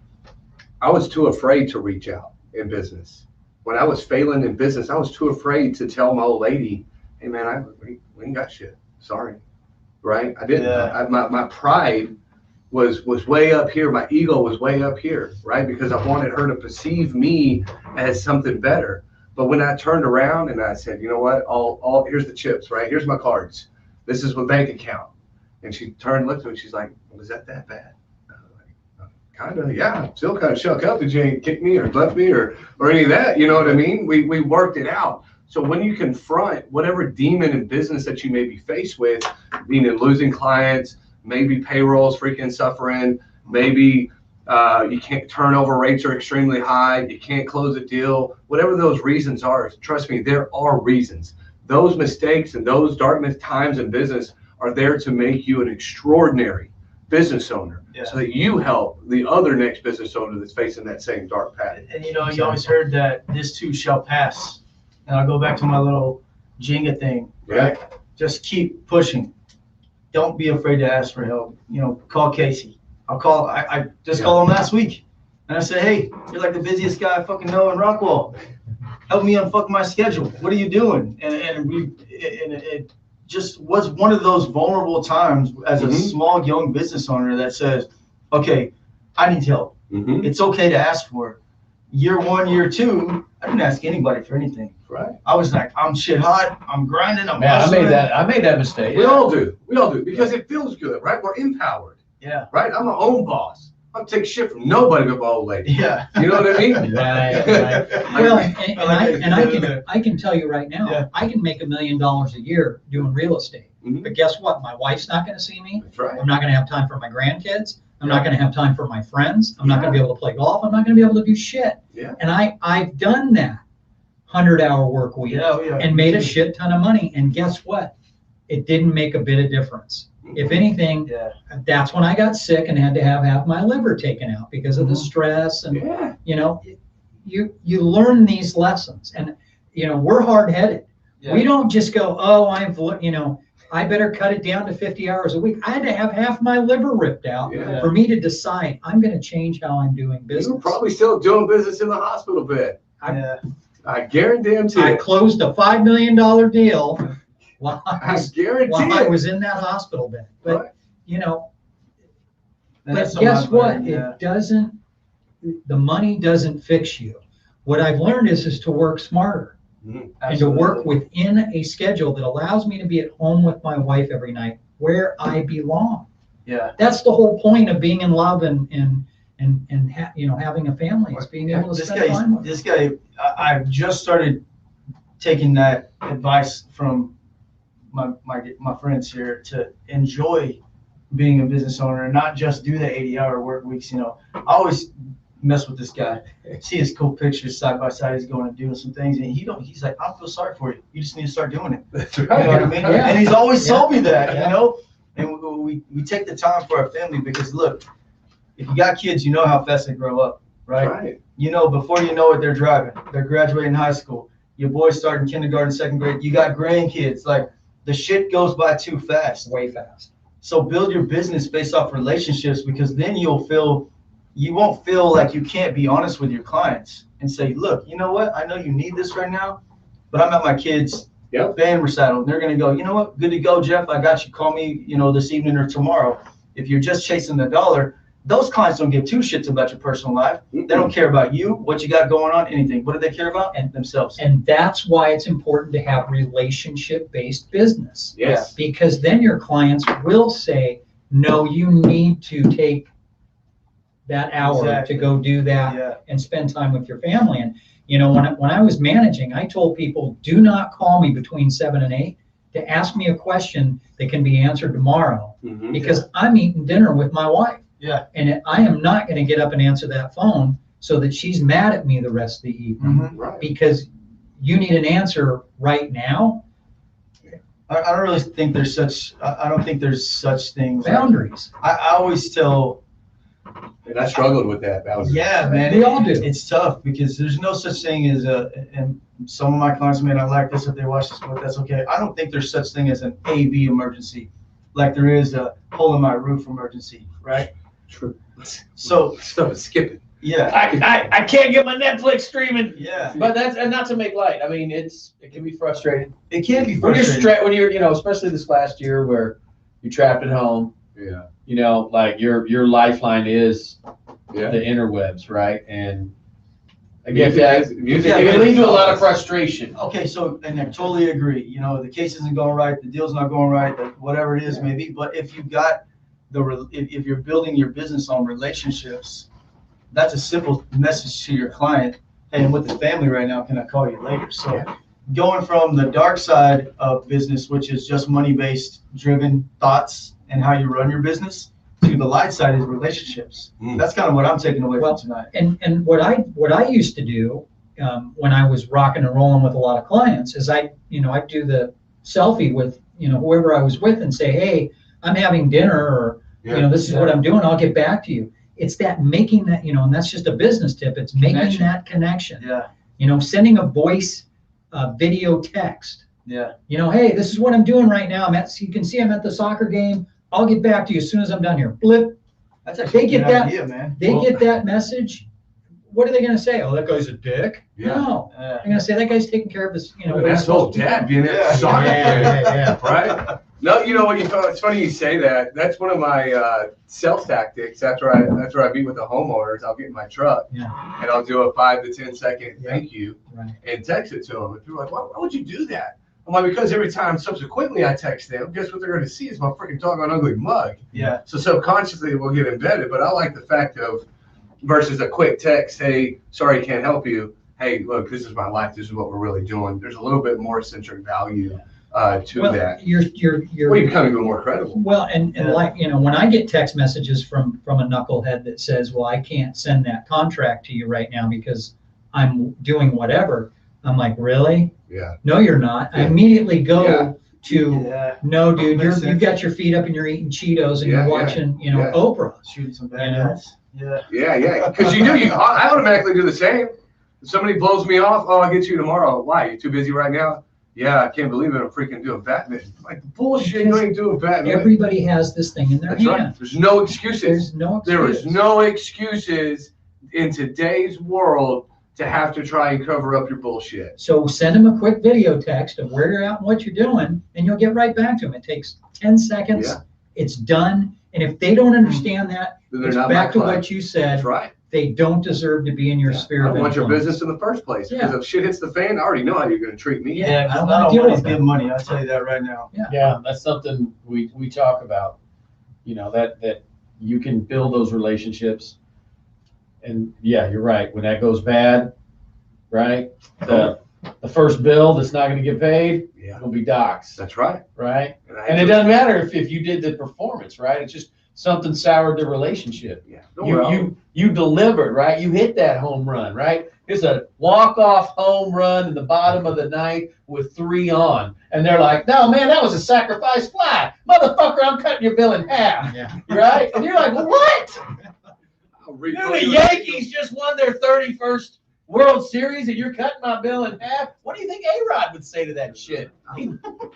I was too afraid to reach out in business. When I was failing in business, I was too afraid to tell my old lady, hey man, we ain't got shit. Sorry. Right? I didn't. My pride was way up here. My ego was way up here, right? Because I wanted her to perceive me as something better. But when I turned around and I said, you know what, here's the chips, right? Here's my cards. This is my bank account. And she turned and looked at me, she's like, was that bad? I was like, kind of, yeah. I'm still kind of shook up that you ain't kicked me or left me or any of that. You know what I mean? We worked it out. So when you confront whatever demon in business that you may be faced with, meaning losing clients, maybe payrolls freaking suffering, maybe you can't, turnover rates are extremely high, you can't close a deal, whatever those reasons are, trust me, there are reasons. Those mistakes and those dark times in business are there to make you an extraordinary business owner, so that you help the other next business owner that's facing that same dark path. And you know, you always heard that this too shall pass. And I'll go back to my little Jenga thing, right? Just keep pushing. Don't be afraid to ask for help. You know, call Casey. I just called him last week. And I said, hey, you're like the busiest guy I fucking know in Rockwall. Help me unfuck my schedule. What are you doing? And it just was one of those vulnerable times as a small young business owner that says, okay, I need help. It's okay to ask for it. Year 1, year 2, I didn't ask anybody for anything. Right. I was like, I'm shit hot. I'm grinding. I'm Man, hustling. I made that mistake. We all do because it feels good, right? We're empowered. Yeah. Right. I'm my own boss. I don't take shit from nobody but my old lady. Yeah. You know what I mean? Right. Well, I can tell you right now, I can make $1 million a year doing real estate. But guess what? My wife's not going to see me. That's right. I'm not going to have time for my grandkids. I'm not going to have time for my friends. I'm not going to be able to play golf. I'm not going to be able to do shit. Yeah. And I've done that 100-hour work week and made a shit ton of money. And guess what? It didn't make a bit of difference. If anything, that's when I got sick and had to have half my liver taken out because of the stress. And, you know, you learn these lessons. And, you know, we're hard-headed. We don't just go, oh, you know, I better cut it down to 50 hours a week. I had to have half my liver ripped out Yeah. for me to decide I'm going to change how I'm doing business. You're probably still doing business in the hospital bed. I guarantee I it. closed a $5 million deal while I I was in that hospital bed. But, Right. you know, And but that's guess something I've what? learned, yeah. It doesn't, the money doesn't fix you. What I've learned is to work smarter and to work within a schedule that allows me to be at home with my wife every night where I belong. Yeah. That's the whole point of being in love and you know, having a family. It's being able to spend time with. This guy, I've just started taking that advice from my friends here to enjoy being a business owner and not just do the 80-hour work weeks. You know, I always mess with this guy. See his cool pictures side by side. He's going and doing some things, and he's like, I feel sorry for you. You just need to start doing it. That's You know what I mean? Yeah. And he's always told me that, Yeah. you know. And we take the time for our family because look, if you got kids, you know how fast they grow up, right? Right. You know, before you know it, they're driving. They're graduating high school. Your boys starting kindergarten, second grade. You got grandkids. Like, the shit goes by too fast. Way fast. So build your business based off relationships, because then you won't feel like you can't be honest with your clients and say, look, you know what? I know you need this right now, but I'm at my kids' band recital. And they're going to go, you know what? Good to go, Jeff. I got you. Call me, you know, this evening or tomorrow. If you're just chasing the dollar, those clients don't give two shits about your personal life. They don't care about you, what you got going on, anything. What do they care about? And themselves. And that's why it's important to have relationship-based business. Yes. Because then your clients will say, no, you need to take that hour Exactly. to go do that Yeah. and spend time with your family. And, you know, when I was managing, I told people, do not call me between 7 and 8 to ask me a question that can be answered tomorrow, because I'm eating dinner with my wife. Yeah. And I am not going to get up and answer that phone so that she's mad at me the rest of the evening, Right. because you need an answer right now. I don't really think there's such, I don't think there's such things. Boundaries. I always tell, And I struggled with that boundary. yeah, man. We all do. It's tough because there's no such thing as and some of my clients may not like this if they watch this, but that's okay. I don't think there's such thing as an AV emergency, like there is a hole in my roof emergency, right? True. So, Stuff is skipping. yeah, I can't get my Netflix streaming. yeah. But that's, and not to make light. I mean, it can be frustrating. It can be When frustrating. when you're, you know, especially this last year where you're trapped at home, Yeah. you know, like your lifeline is Yeah. the interwebs, right? And I Music get that. is- music It is- can lead to a lot of frustration. Okay, so, and I totally agree. You know, the case isn't going right, the deal's not going right, whatever it is maybe. But if you got if you're building your business on relationships, that's a simple message to your client. Hey, I'm with the family right now. Can I call you later? So going from the dark side of business, which is just money-based driven thoughts and how you run your business, to the light side is relationships. That's kind of what I'm taking away from tonight. And what I used to do when I was rocking and rolling with a lot of clients is I'd do the selfie with, you know, whoever I was with and say, hey, I'm having dinner, or, you know, this is what I'm doing. I'll get back to you. It's that making that, you know, and that's just a business tip. It's making that connection. Yeah, You know, sending a voice, video text. yeah. You know, hey, this is what I'm doing right now. You can see I'm at the soccer game. I'll get back to you as soon as I'm done here. Blip. That's actually They a get good that- idea, man. They get that message. What are they going to say? Oh, that guy's a dick. Yeah. No. They're going to say that guy's taking care of his, you know. what he's That's old supposed to do. dad being Yeah. at soccer game, Yeah. right? No, you know what? It's funny you say that. That's one of my sales tactics. After I meet with the homeowners, I'll get in my truck Yeah. and I'll do a 5 to 10 second Yeah. thank you Right. and text it to them. And people are like, why would you do that? I'm like, because every time subsequently I text them, guess what they're going to see is my freaking doggone ugly mug. Yeah. So subconsciously it will get embedded. But I like the fact of versus a quick text, hey, sorry, can't help you. Hey, look, this is my life. This is what we're really doing. There's a little bit more centric value to Well, that. you're Well, you kind of go more credible. well, and Yeah. like, you know, when I get text messages from a knucklehead that says, well, I can't send that contract to you right now because I'm doing whatever. I'm like, really? Yeah. No, you're not. I Yeah. immediately go Yeah. to, Yeah. no, dude, Makes you've sense. got your feet up and you're eating Cheetos and Yeah, you're yeah, watching, you know, yeah. Oprah. Shooting some You bad know? guys. Yeah. Yeah. Because I automatically do the same. If somebody blows me off, oh, I'll get you tomorrow. Why? You too busy right now? yeah, I can't believe it. I'm freaking doing badminton. Like, bullshit, you ain't doing badminton. Everybody has this thing in their That's hand. right. There's no excuses. There's no excuse. There is no excuses in today's world to have to try and cover up your bullshit. So send them a quick video text of where you're at and what you're doing, and you'll get right back to them. It takes 10 seconds. Yeah. It's done. And if they don't understand that, Then they're it's not back my to client. what you said. That's right. They don't deserve to be in your sphere I of don't want your influence. business in the first place. Yeah. Because if shit hits the fan, I already know how you're going to treat me. Yeah, I I don't don't wanna deal want with to that. give money. I'll tell you that right now. Yeah, that's something we talk about, you know, that you can build those relationships. And yeah, you're right. When that goes bad, right? The first bill that's not going to get paid Yeah. will be docs, That's right. right? I And it doesn't matter if you did the performance, right? It's just something soured the relationship. Yeah. Don't worry. You delivered, right? You hit that home run, right? It's a walk-off home run in the bottom of the ninth with 3 on. And they're like, no, man, that was a sacrifice fly. Motherfucker, I'm cutting your bill in half, Yeah. right? And you're like, what? I'll Dude, replay the it. Yankees just won their 31st World Series and you're cutting my bill in half? What do you think A-Rod would say to that shit?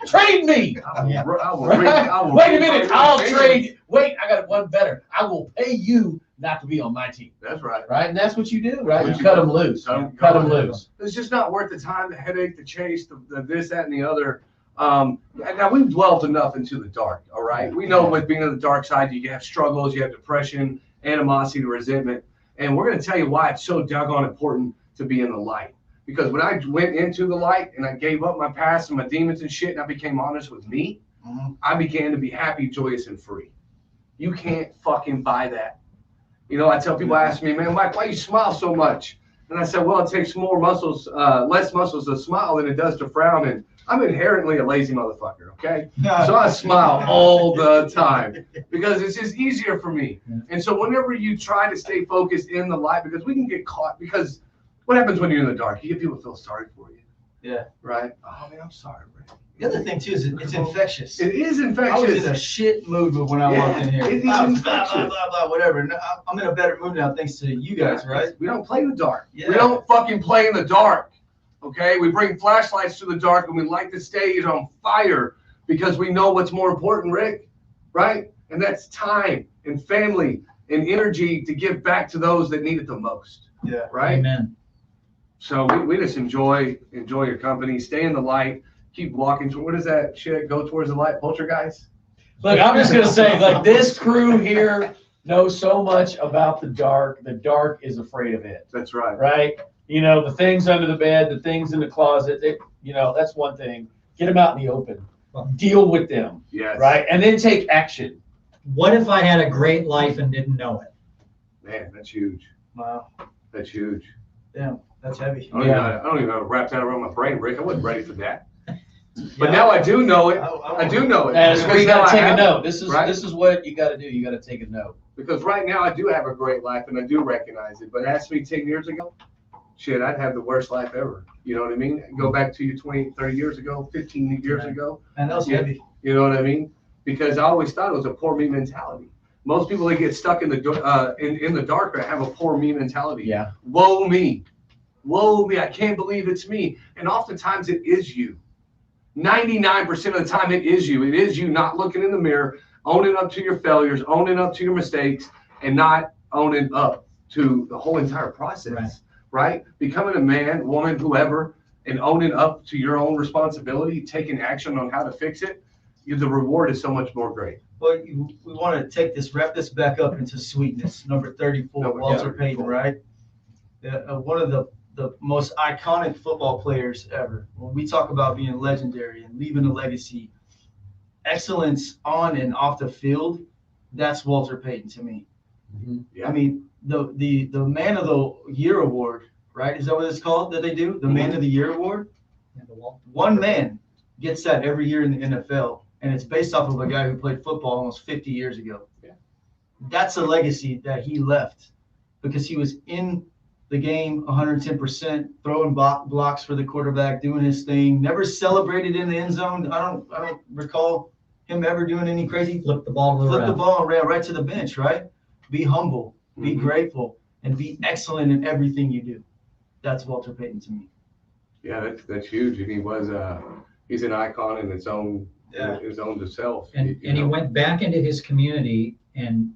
Trade me! I will, Yeah. I will, Right? I will Wait a minute, I'll replay it. trade. Wait, I got one better. I will pay you not to be on my team, That's right. right? And that's what you do, right? What You you cut do. them loose. Cut Cut 'em them loose. It's just not worth the time, the headache, the chase, the this, that, and the other. Now we've dwelled enough into the dark, all right? We know with being on the dark side, you have struggles, you have depression, animosity, resentment. And we're going to tell you why it's so doggone important to be in the light. Because when I went into the light and I gave up my past and my demons and shit, and I became honest with me, I began to be happy, joyous, and free. You can't fucking buy that. You know, I tell people, ask me, man, Mike, why you smile so much? And I said, well, it takes more muscles, less muscles to smile than it does to frown. And I'm inherently a lazy motherfucker, okay? So I smile all the time because it's just easier for me. And so whenever you try to stay focused in the light, because we can get caught, because what happens when you're in the dark? You get people feel sorry for you. Yeah. Right? Oh, man, I'm sorry, Rick. The other thing too is it's infectious. It is I was infectious. in a shit mood when I walked in here. it is Blah, blah, infectious. blah, blah, blah, whatever. And I'm in a better mood now thanks to you guys, right? We don't play in the dark. Yeah. We don't fucking play in the dark. Okay? We bring flashlights to the dark and we light the stage on fire because we know what's more important, Rick. Right? And that's time and family and energy to give back to those that need it the most. Yeah. Right? Amen. So we just enjoy your company. Stay in the light. Keep walking. What is that shit? Go towards the light. Poltergeist? Look, I'm just gonna say, like, this crew here knows so much about the dark. The dark is afraid of it, That's right. right? You know, the things under the bed, the things in the closet. You know, that's one thing. Get them out in the open. Deal with them, Yes. right? And then take action. What if I had a great life and didn't know it? Man, that's huge. Wow. That's huge. Damn, that's heavy. I don't even know how to wrap that around my brain, Rick. I wasn't ready for that. But now I do know it. I do know it. And so Because you now gotta I take a have it, note. This right? is what you gotta do. You gotta take a note. Because right now I do have a great life and I do recognize it. But ask me 10 years ago, shit, I'd have the worst life ever. You know what I mean? Go back to you 20, 30 years ago, 15 years ago. And that was Yeah. heavy. You know what I mean? Because I always thought it was a poor me mentality. Most people that get stuck in the dark have a poor me mentality. Yeah. Woe me. Woe me. I can't believe it's me. And oftentimes it is you. 99% of the time it is you. It is you not looking in the mirror, owning up to your failures, owning up to your mistakes, and not owning up to the whole entire process. Right? Becoming a man, woman, whoever, and owning up to your own responsibility, taking action on how to fix it, the reward is so much more great. Well, we want to wrap this back up into sweetness. Number 34, Number Walter 34. Payton, right? One of the most iconic football players ever. When we talk about being legendary and leaving a legacy, excellence on and off the field, that's Walter Payton to me. Yeah. I mean, the Man of the Year award, right? Is that what it's called that they do? The Man of the Year award? One man gets that every year in the NFL, and it's based off of a guy who played football almost 50 years ago. Yeah. That's a legacy that he left because he was in the game 110%, throwing blocks for the quarterback, doing his thing, never celebrated in the end zone. I don't recall him ever doing any crazy Flip the ball to the flip the ref. ball and ran right to the bench, right? Be humble, be Mhm. grateful, and be excellent in everything you do. That's Walter Payton to me. Yeah, that's huge. And he was he's an icon in his own self. And he went back into his community and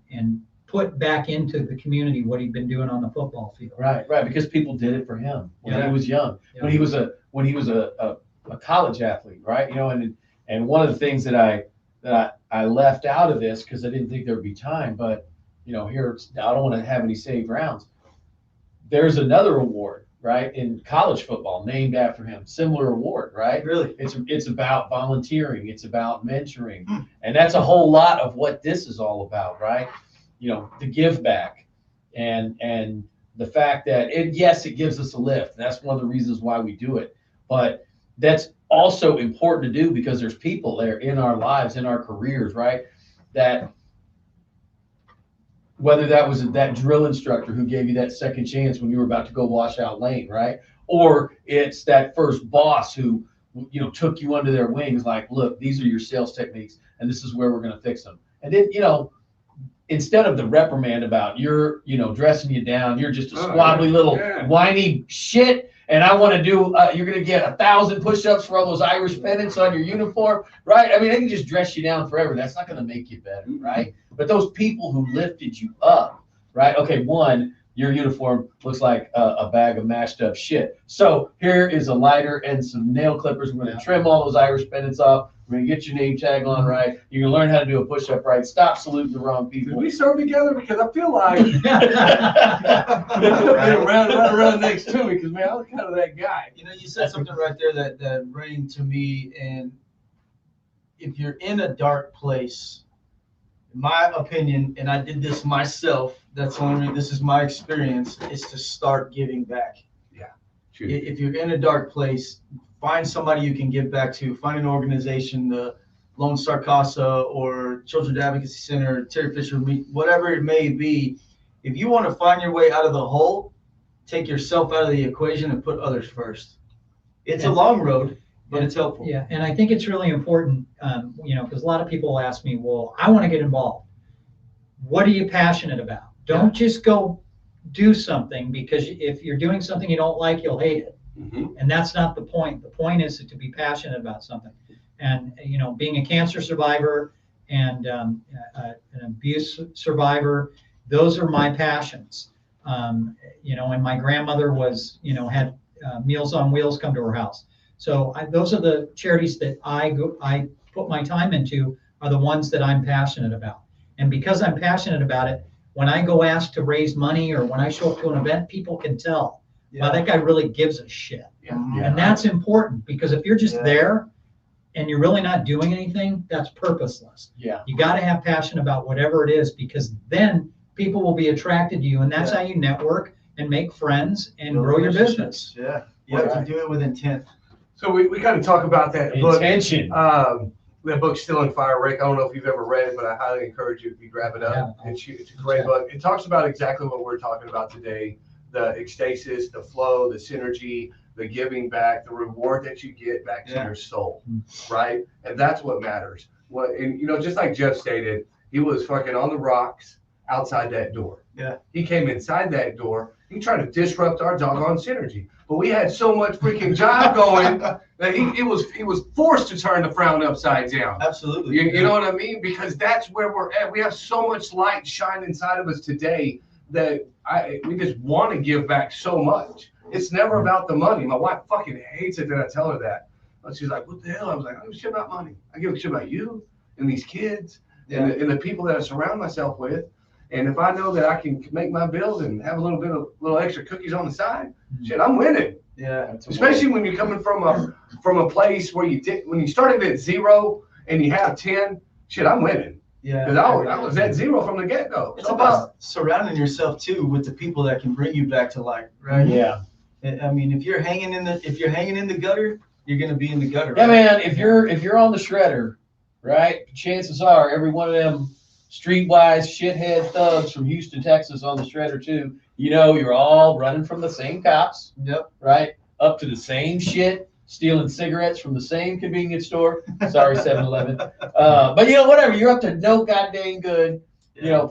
put back into the community what he'd been doing on the football field. Right, because people did it for him when he was young, Yeah. when he was a college athlete, right? And one of the things that I left out of this because I didn't think there would be time, but here I don't want to have any saved rounds. There's another award, right, in college football named after him. Similar award, right? Really? It's about volunteering. It's about mentoring, and that's a whole lot of what this is all about, right? The give back, and the fact that yes, it gives us a lift. That's one of the reasons why we do it, but that's also important to do because there's people there in our lives, in our careers, right? That whether that was that drill instructor who gave you that second chance when you were about to go wash out lane, right? Or it's that first boss who, took you under their wings, like, look, these are your sales techniques and this is where we're going to fix them. And then, instead of the reprimand about you're, dressing you down, you're just a squabbly little whiny shit. And I want to do, you're going to get 1,000 push-ups for all those Irish pennants on your uniform, right? I mean, they can just dress you down forever. That's not going to make you better, right? But those people who lifted you up, right? Okay, one, your uniform looks like a bag of mashed up shit. So here is a lighter and some nail clippers. We're going to trim all those Irish pennants off. We're going to get your name tag on right. You're going to learn how to do a push-up right. Stop saluting the wrong people. Did we serve together? Because I feel like run next to me because, man, I was kind of that guy. You said something right there that rang to me. And if you're in a dark place, in my opinion, and I did this myself, this is my experience, is to start giving back. Yeah. True. If you're in a dark place, find somebody you can give back to. Find an organization, the Lone Star Casa or Children's Advocacy Center, Terry Fisher, whatever it may be. If you want to find your way out of the hole, take yourself out of the equation and put others first. It's a long road, but it's helpful. Yeah, and I think it's really important, because a lot of people ask me, well, I want to get involved. What are you passionate about? Don't just go do something, because if you're doing something you don't like, you'll hate it. Mm-hmm. And that's not the point. The point is to be passionate about something. And, being a cancer survivor and an abuse survivor, those are my passions. And my grandmother had Meals on Wheels come to her house. So those are the charities that I put my time into, are the ones that I'm passionate about. And because I'm passionate about it, when I go ask to raise money or when I show up to an event, people can tell, wow, that guy really gives a shit. Yeah. And that's important, because if you're just there and you're really not doing anything, that's purposeless. Yeah. You got to have passion about whatever it is, because then people will be attracted to you, and that's how you network and make friends and grow your business. Yeah. You have to do it with intent. So we kind of talk about that Intention. book. That book's Still on Fire, Rick. I don't know if you've ever read it, but I highly encourage you if you grab it up. Yeah. It's a great book. It talks about exactly what we're talking about today: the ecstasis, the flow, the synergy, the giving back, the reward that you get back to your soul, right? And that's what matters. Just like Jeff stated, he was fucking on the rocks outside that door. Yeah. He came inside that door. He tried to disrupt our doggone synergy. But we had so much freaking jive going that he was forced to turn the frown upside down. Absolutely. You know what I mean? Because that's where we're at. We have so much light shine inside of us today that we just want to give back so much. It's never about the money. My wife fucking hates it that I tell her that. But she's like, what the hell? I was like, I don't give a shit about money. I give a shit about you and these kids and the people that I surround myself with. And if I know that I can make my bills and have a little extra cookies on the side, shit, I'm winning. Yeah. Especially when you're coming from a place where when you started at 0 and you have 10, shit, I'm winning. Yeah. Because I was at 0 from the get-go. It's about surrounding yourself too with the people that can bring you back to life, right? Yeah. I mean, if you're hanging in the gutter, you're gonna be in the gutter. Yeah, right? man. If you're on the shredder, right? Chances are every one of them streetwise shithead thugs from Houston, Texas, on the shredder too. You're all running from the same cops. Yep. Right. Up to the same shit, stealing cigarettes from the same convenience store. Sorry, 7-Eleven. But whatever. You're up to no goddamn good.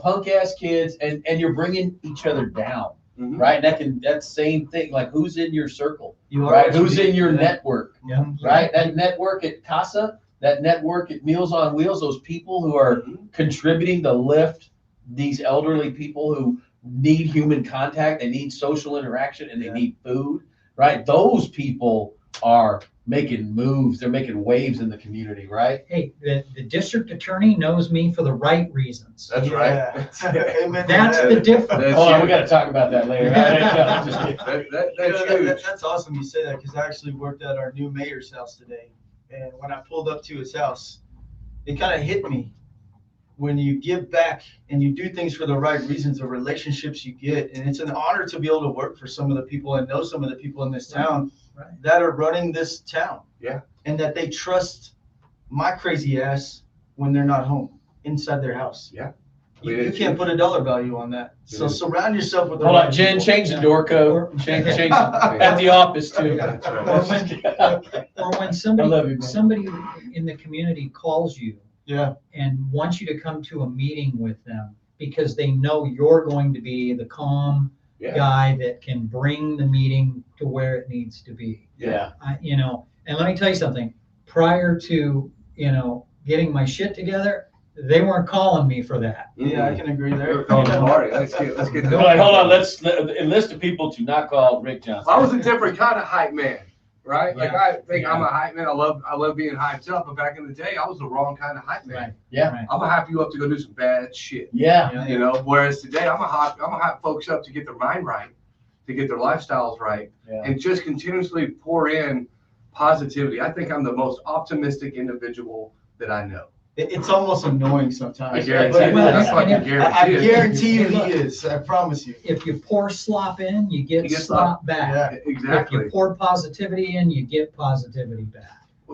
Punk ass kids, and you're bringing each other down. Mm-hmm. Right. And that's the same thing. Like, who's in your circle? You are right? what you Who's eat. in your Yeah. network, Yeah. right? That network at Casa, that network at Meals on Wheels, those people who are contributing to lift these elderly people who need human contact, they need social interaction, and they need food, right? Those people are making moves. They're making waves in the community, right? Hey, the district attorney knows me for the right reasons. That's right. Amen to That's that. the difference. That's Hold on, we huge. got to talk about that later. I'm just kidding. That's You know, huge. that's awesome you say that because I actually worked at our new mayor's house today. And when I pulled up to his house, it kind of hit me. When you give back and you do things for the right reasons, the relationships you get, and it's an honor to be able to work for some of the people and know some of the people in this town that are running this town. Yeah. And that they trust my crazy ass when they're not home inside their house. Yeah. You can't put a dollar value on that. So surround yourself with the Hold right on, Jen, people. change the door code. Change at the office too. That's right. Or when I love you, somebody, man. somebody in the community calls you Yeah. and wants you to come to a meeting with them because they know you're going to be the calm Yeah. guy that can bring the meeting to where it needs to be. Yeah. And let me tell you something, prior to, getting my shit together, they weren't calling me for that. Yeah, I can agree there. We're calling the party. Let's get They're like, hold on, let's enlist the people to not call Rick Johnson. I was a different kind of hype man, right? Like Yeah. I think I'm a hype man. I love being hyped up, but back in the day, I was the wrong kind of hype man. Right. Yeah. Right. I'm gonna hype you up to go do some bad shit, Yeah. you know. Whereas today, I'm gonna hype folks up to get their mind right, to get their lifestyles right, Yeah. and just continuously pour in positivity. I think I'm the most optimistic individual that I know. It's almost annoying sometimes. I guarantee But it. Well, I and fucking if- guarantee it. I guarantee you Look. he is. I promise you. If you pour slop in, you get You get slop back. Yeah. If Exactly. you pour positivity in, you get positivity back.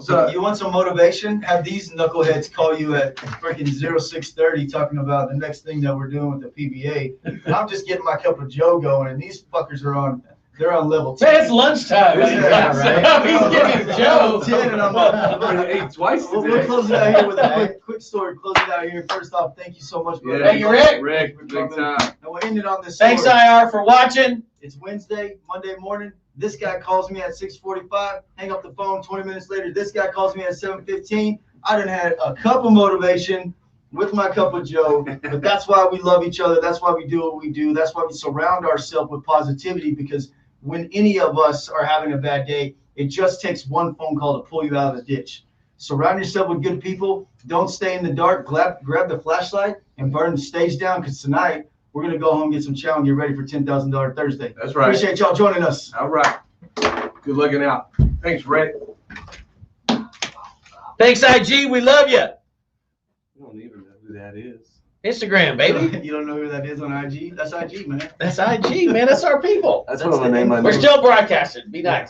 So, You want some motivation? Have these knuckleheads call you at freaking 0630 talking about the next thing that we're doing with the PBA. And I'm just getting my cup of Joe going, and these fuckers are on level 10. Man, it's lunchtime. Yeah, right. He's getting Joe. 10, and I'm up. hey, twice We'll today. close it out here with a quick story. Close it out here. First off, thank you so much, brother. Thank you, Rick. Rick, big time. And we'll end it on this Thanks, story. IR, for watching. It's Wednesday, Monday morning. This guy calls me at 6:45. Hang up the phone. 20 minutes later, this guy calls me at 7:15. I done had a cup of motivation with my cup of Joe. But that's why we love each other. That's why we do what we do. That's why we surround ourselves with positivity, because when any of us are having a bad day, it just takes one phone call to pull you out of the ditch. Surround yourself with good people. Don't stay in the dark. Grab the flashlight and burn the stage down, because tonight we're going to go home, get some chow, and get ready for $10,000 Thursday. That's right. Appreciate y'all joining us. All right. Good looking out. Thanks, Rick. Thanks, IG. We love you. You don't even know who that is. Instagram, baby. You don't know who that is on IG? That's IG, man. That's IG, man. That's our people. That's That's what I'm the gonna name my We're new- still broadcasting. Be nice.